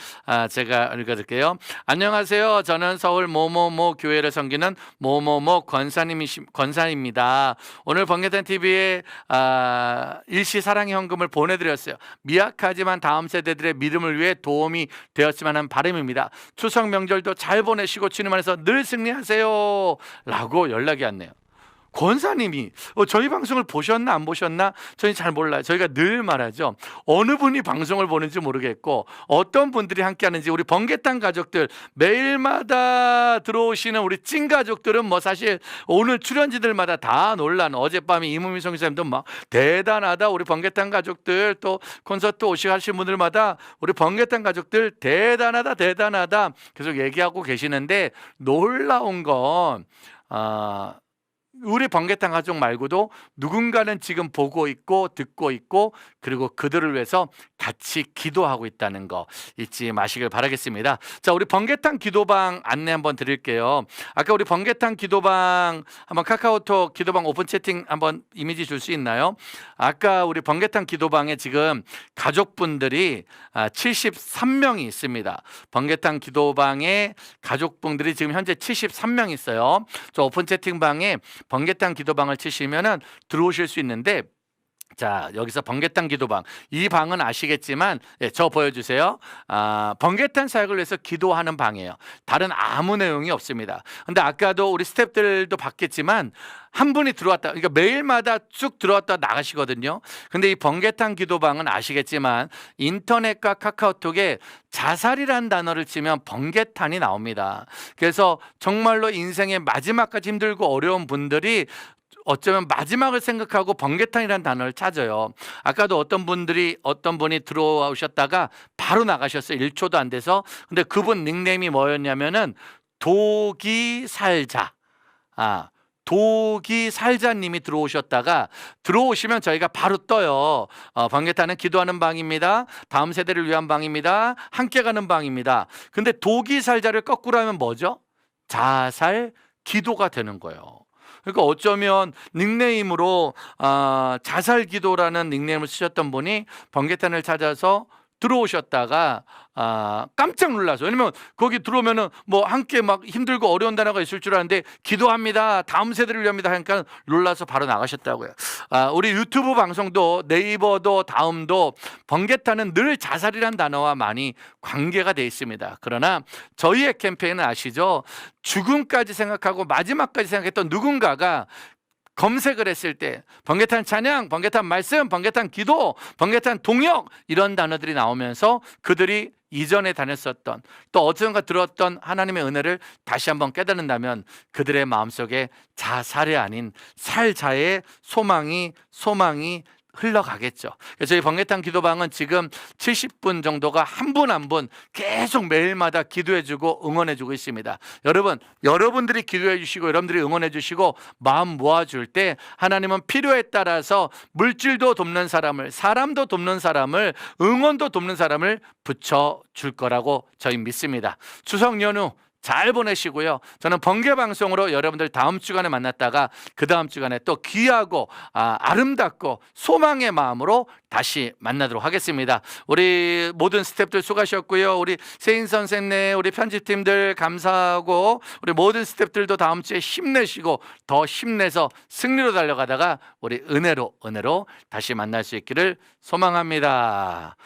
제가 읽어드릴게요. 안녕하세요. 저는 서울 모모모 교회를 섬기는 모모모 권사입니다. 오늘 번개탄 TV에 일시 사랑의 헌금을 보내드렸어요. 미약하지만 다음 세대들의 믿음을 위해 도움이 되었으면 하는 바람입니다. 추석 명절도 잘 보내시고 주님 안에서 늘 승리하세요 라고 연락이 왔네요. 권사님이 저희 방송을 보셨나 안 보셨나 저희 잘 몰라요. 저희가 늘 말하죠. 어느 분이 방송을 보는지 모르겠고 어떤 분들이 함께 하는지 우리 번개탄 가족들 매일마다 들어오시는 우리 찐 가족들은 뭐 사실 오늘 출연진들마다 다 놀란 어젯밤에 이무미 성교사님도 막 대단하다 우리 번개탄 가족들 또 콘서트 오시고 하신 분들마다 우리 번개탄 가족들 대단하다 계속 얘기하고 계시는데 놀라운 건 우리 번개탄 가족 말고도 누군가는 지금 보고 있고 듣고 있고 그리고 그들을 위해서 같이 기도하고 있다는 거 잊지 마시길 바라겠습니다. 자, 우리 번개탄 기도방 안내 한번 드릴게요. 아까 우리 번개탄 기도방 한번 카카오톡 기도방 오픈 채팅 한번 이미지 줄 수 있나요? 아까 우리 번개탄 기도방에 지금 가족분들이 73명이 있습니다. 번개탄 기도방에 가족분들이 지금 현재 73명 있어요. 저 오픈 채팅방에 번개탄 기도방을 치시면은 들어오실 수 있는데 자, 여기서 번개탄 기도방 이 방은 아시겠지만 저 보여주세요. 번개탄 사역을 위해서 기도하는 방이에요. 다른 아무 내용이 없습니다. 근데 아까도 우리 스태프들도 봤겠지만 한 분이 들어왔다. 그러니까 매일마다 쭉 들어왔다 나가시거든요. 근데 이 번개탄 기도방은 아시겠지만 인터넷과 카카오톡에 자살이라는 단어를 치면 번개탄이 나옵니다. 그래서 정말로 인생의 마지막까지 힘들고 어려운 분들이 어쩌면 마지막을 생각하고 번개탄이라는 단어를 찾아요. 아까도 어떤 분이 들어오셨다가 바로 나가셨어요. 1초도 안 돼서. 근데 그분 닉네임이 뭐였냐면은 도기살자. 도기살자님이 들어오시면 저희가 바로 떠요. 번개탄은 기도하는 방입니다. 다음 세대를 위한 방입니다. 함께 가는 방입니다. 근데 도기살자를 거꾸로 하면 뭐죠? 자살 기도가 되는 거예요. 그러니까 어쩌면 닉네임으로 자살기도라는 닉네임을 쓰셨던 분이 번개탄을 찾아서 들어오셨다가 깜짝 놀라서 왜냐면 거기 들어오면은 뭐 함께 막 힘들고 어려운 단어가 있을 줄 알았는데 기도합니다. 다음 세대를 위합니다 하니까 놀라서 바로 나가셨다고요. 우리 유튜브 방송도 네이버도 다음도 번개탄은 늘 자살이란 단어와 많이 관계가 돼 있습니다. 그러나 저희의 캠페인은 아시죠? 죽음까지 생각하고 마지막까지 생각했던 누군가가 검색을 했을 때 번개탄 찬양, 번개탄 말씀, 번개탄 기도, 번개탄 동역 이런 단어들이 나오면서 그들이 이전에 다녔었던 또 어디선가 들었던 하나님의 은혜를 다시 한번 깨닫는다면 그들의 마음속에 자살이 아닌 살자의 소망이 흘러가겠죠. 그래서 저희 번개탄 기도방은 지금 70분 정도가 한 분 한 분 계속 매일마다 기도해주고 응원해주고 있습니다. 여러분들이 기도해주시고 여러분들이 응원해주시고 마음 모아줄 때 하나님은 필요에 따라서 물질도 돕는 사람을, 사람도 돕는 사람을, 응원도 돕는 사람을 붙여줄 거라고 저희 믿습니다. 추석 연휴 잘 보내시고요. 저는 번개 방송으로 여러분들 다음 주간에 만났다가 그 다음 주간에 또 귀하고 아름답고 소망의 마음으로 다시 만나도록 하겠습니다. 우리 모든 스태프들 수고하셨고요. 우리 세인 선생님, 우리 편집팀들 감사하고 우리 모든 스태프들도 다음 주에 힘내시고 더 힘내서 승리로 달려가다가 우리 은혜로 다시 만날 수 있기를 소망합니다.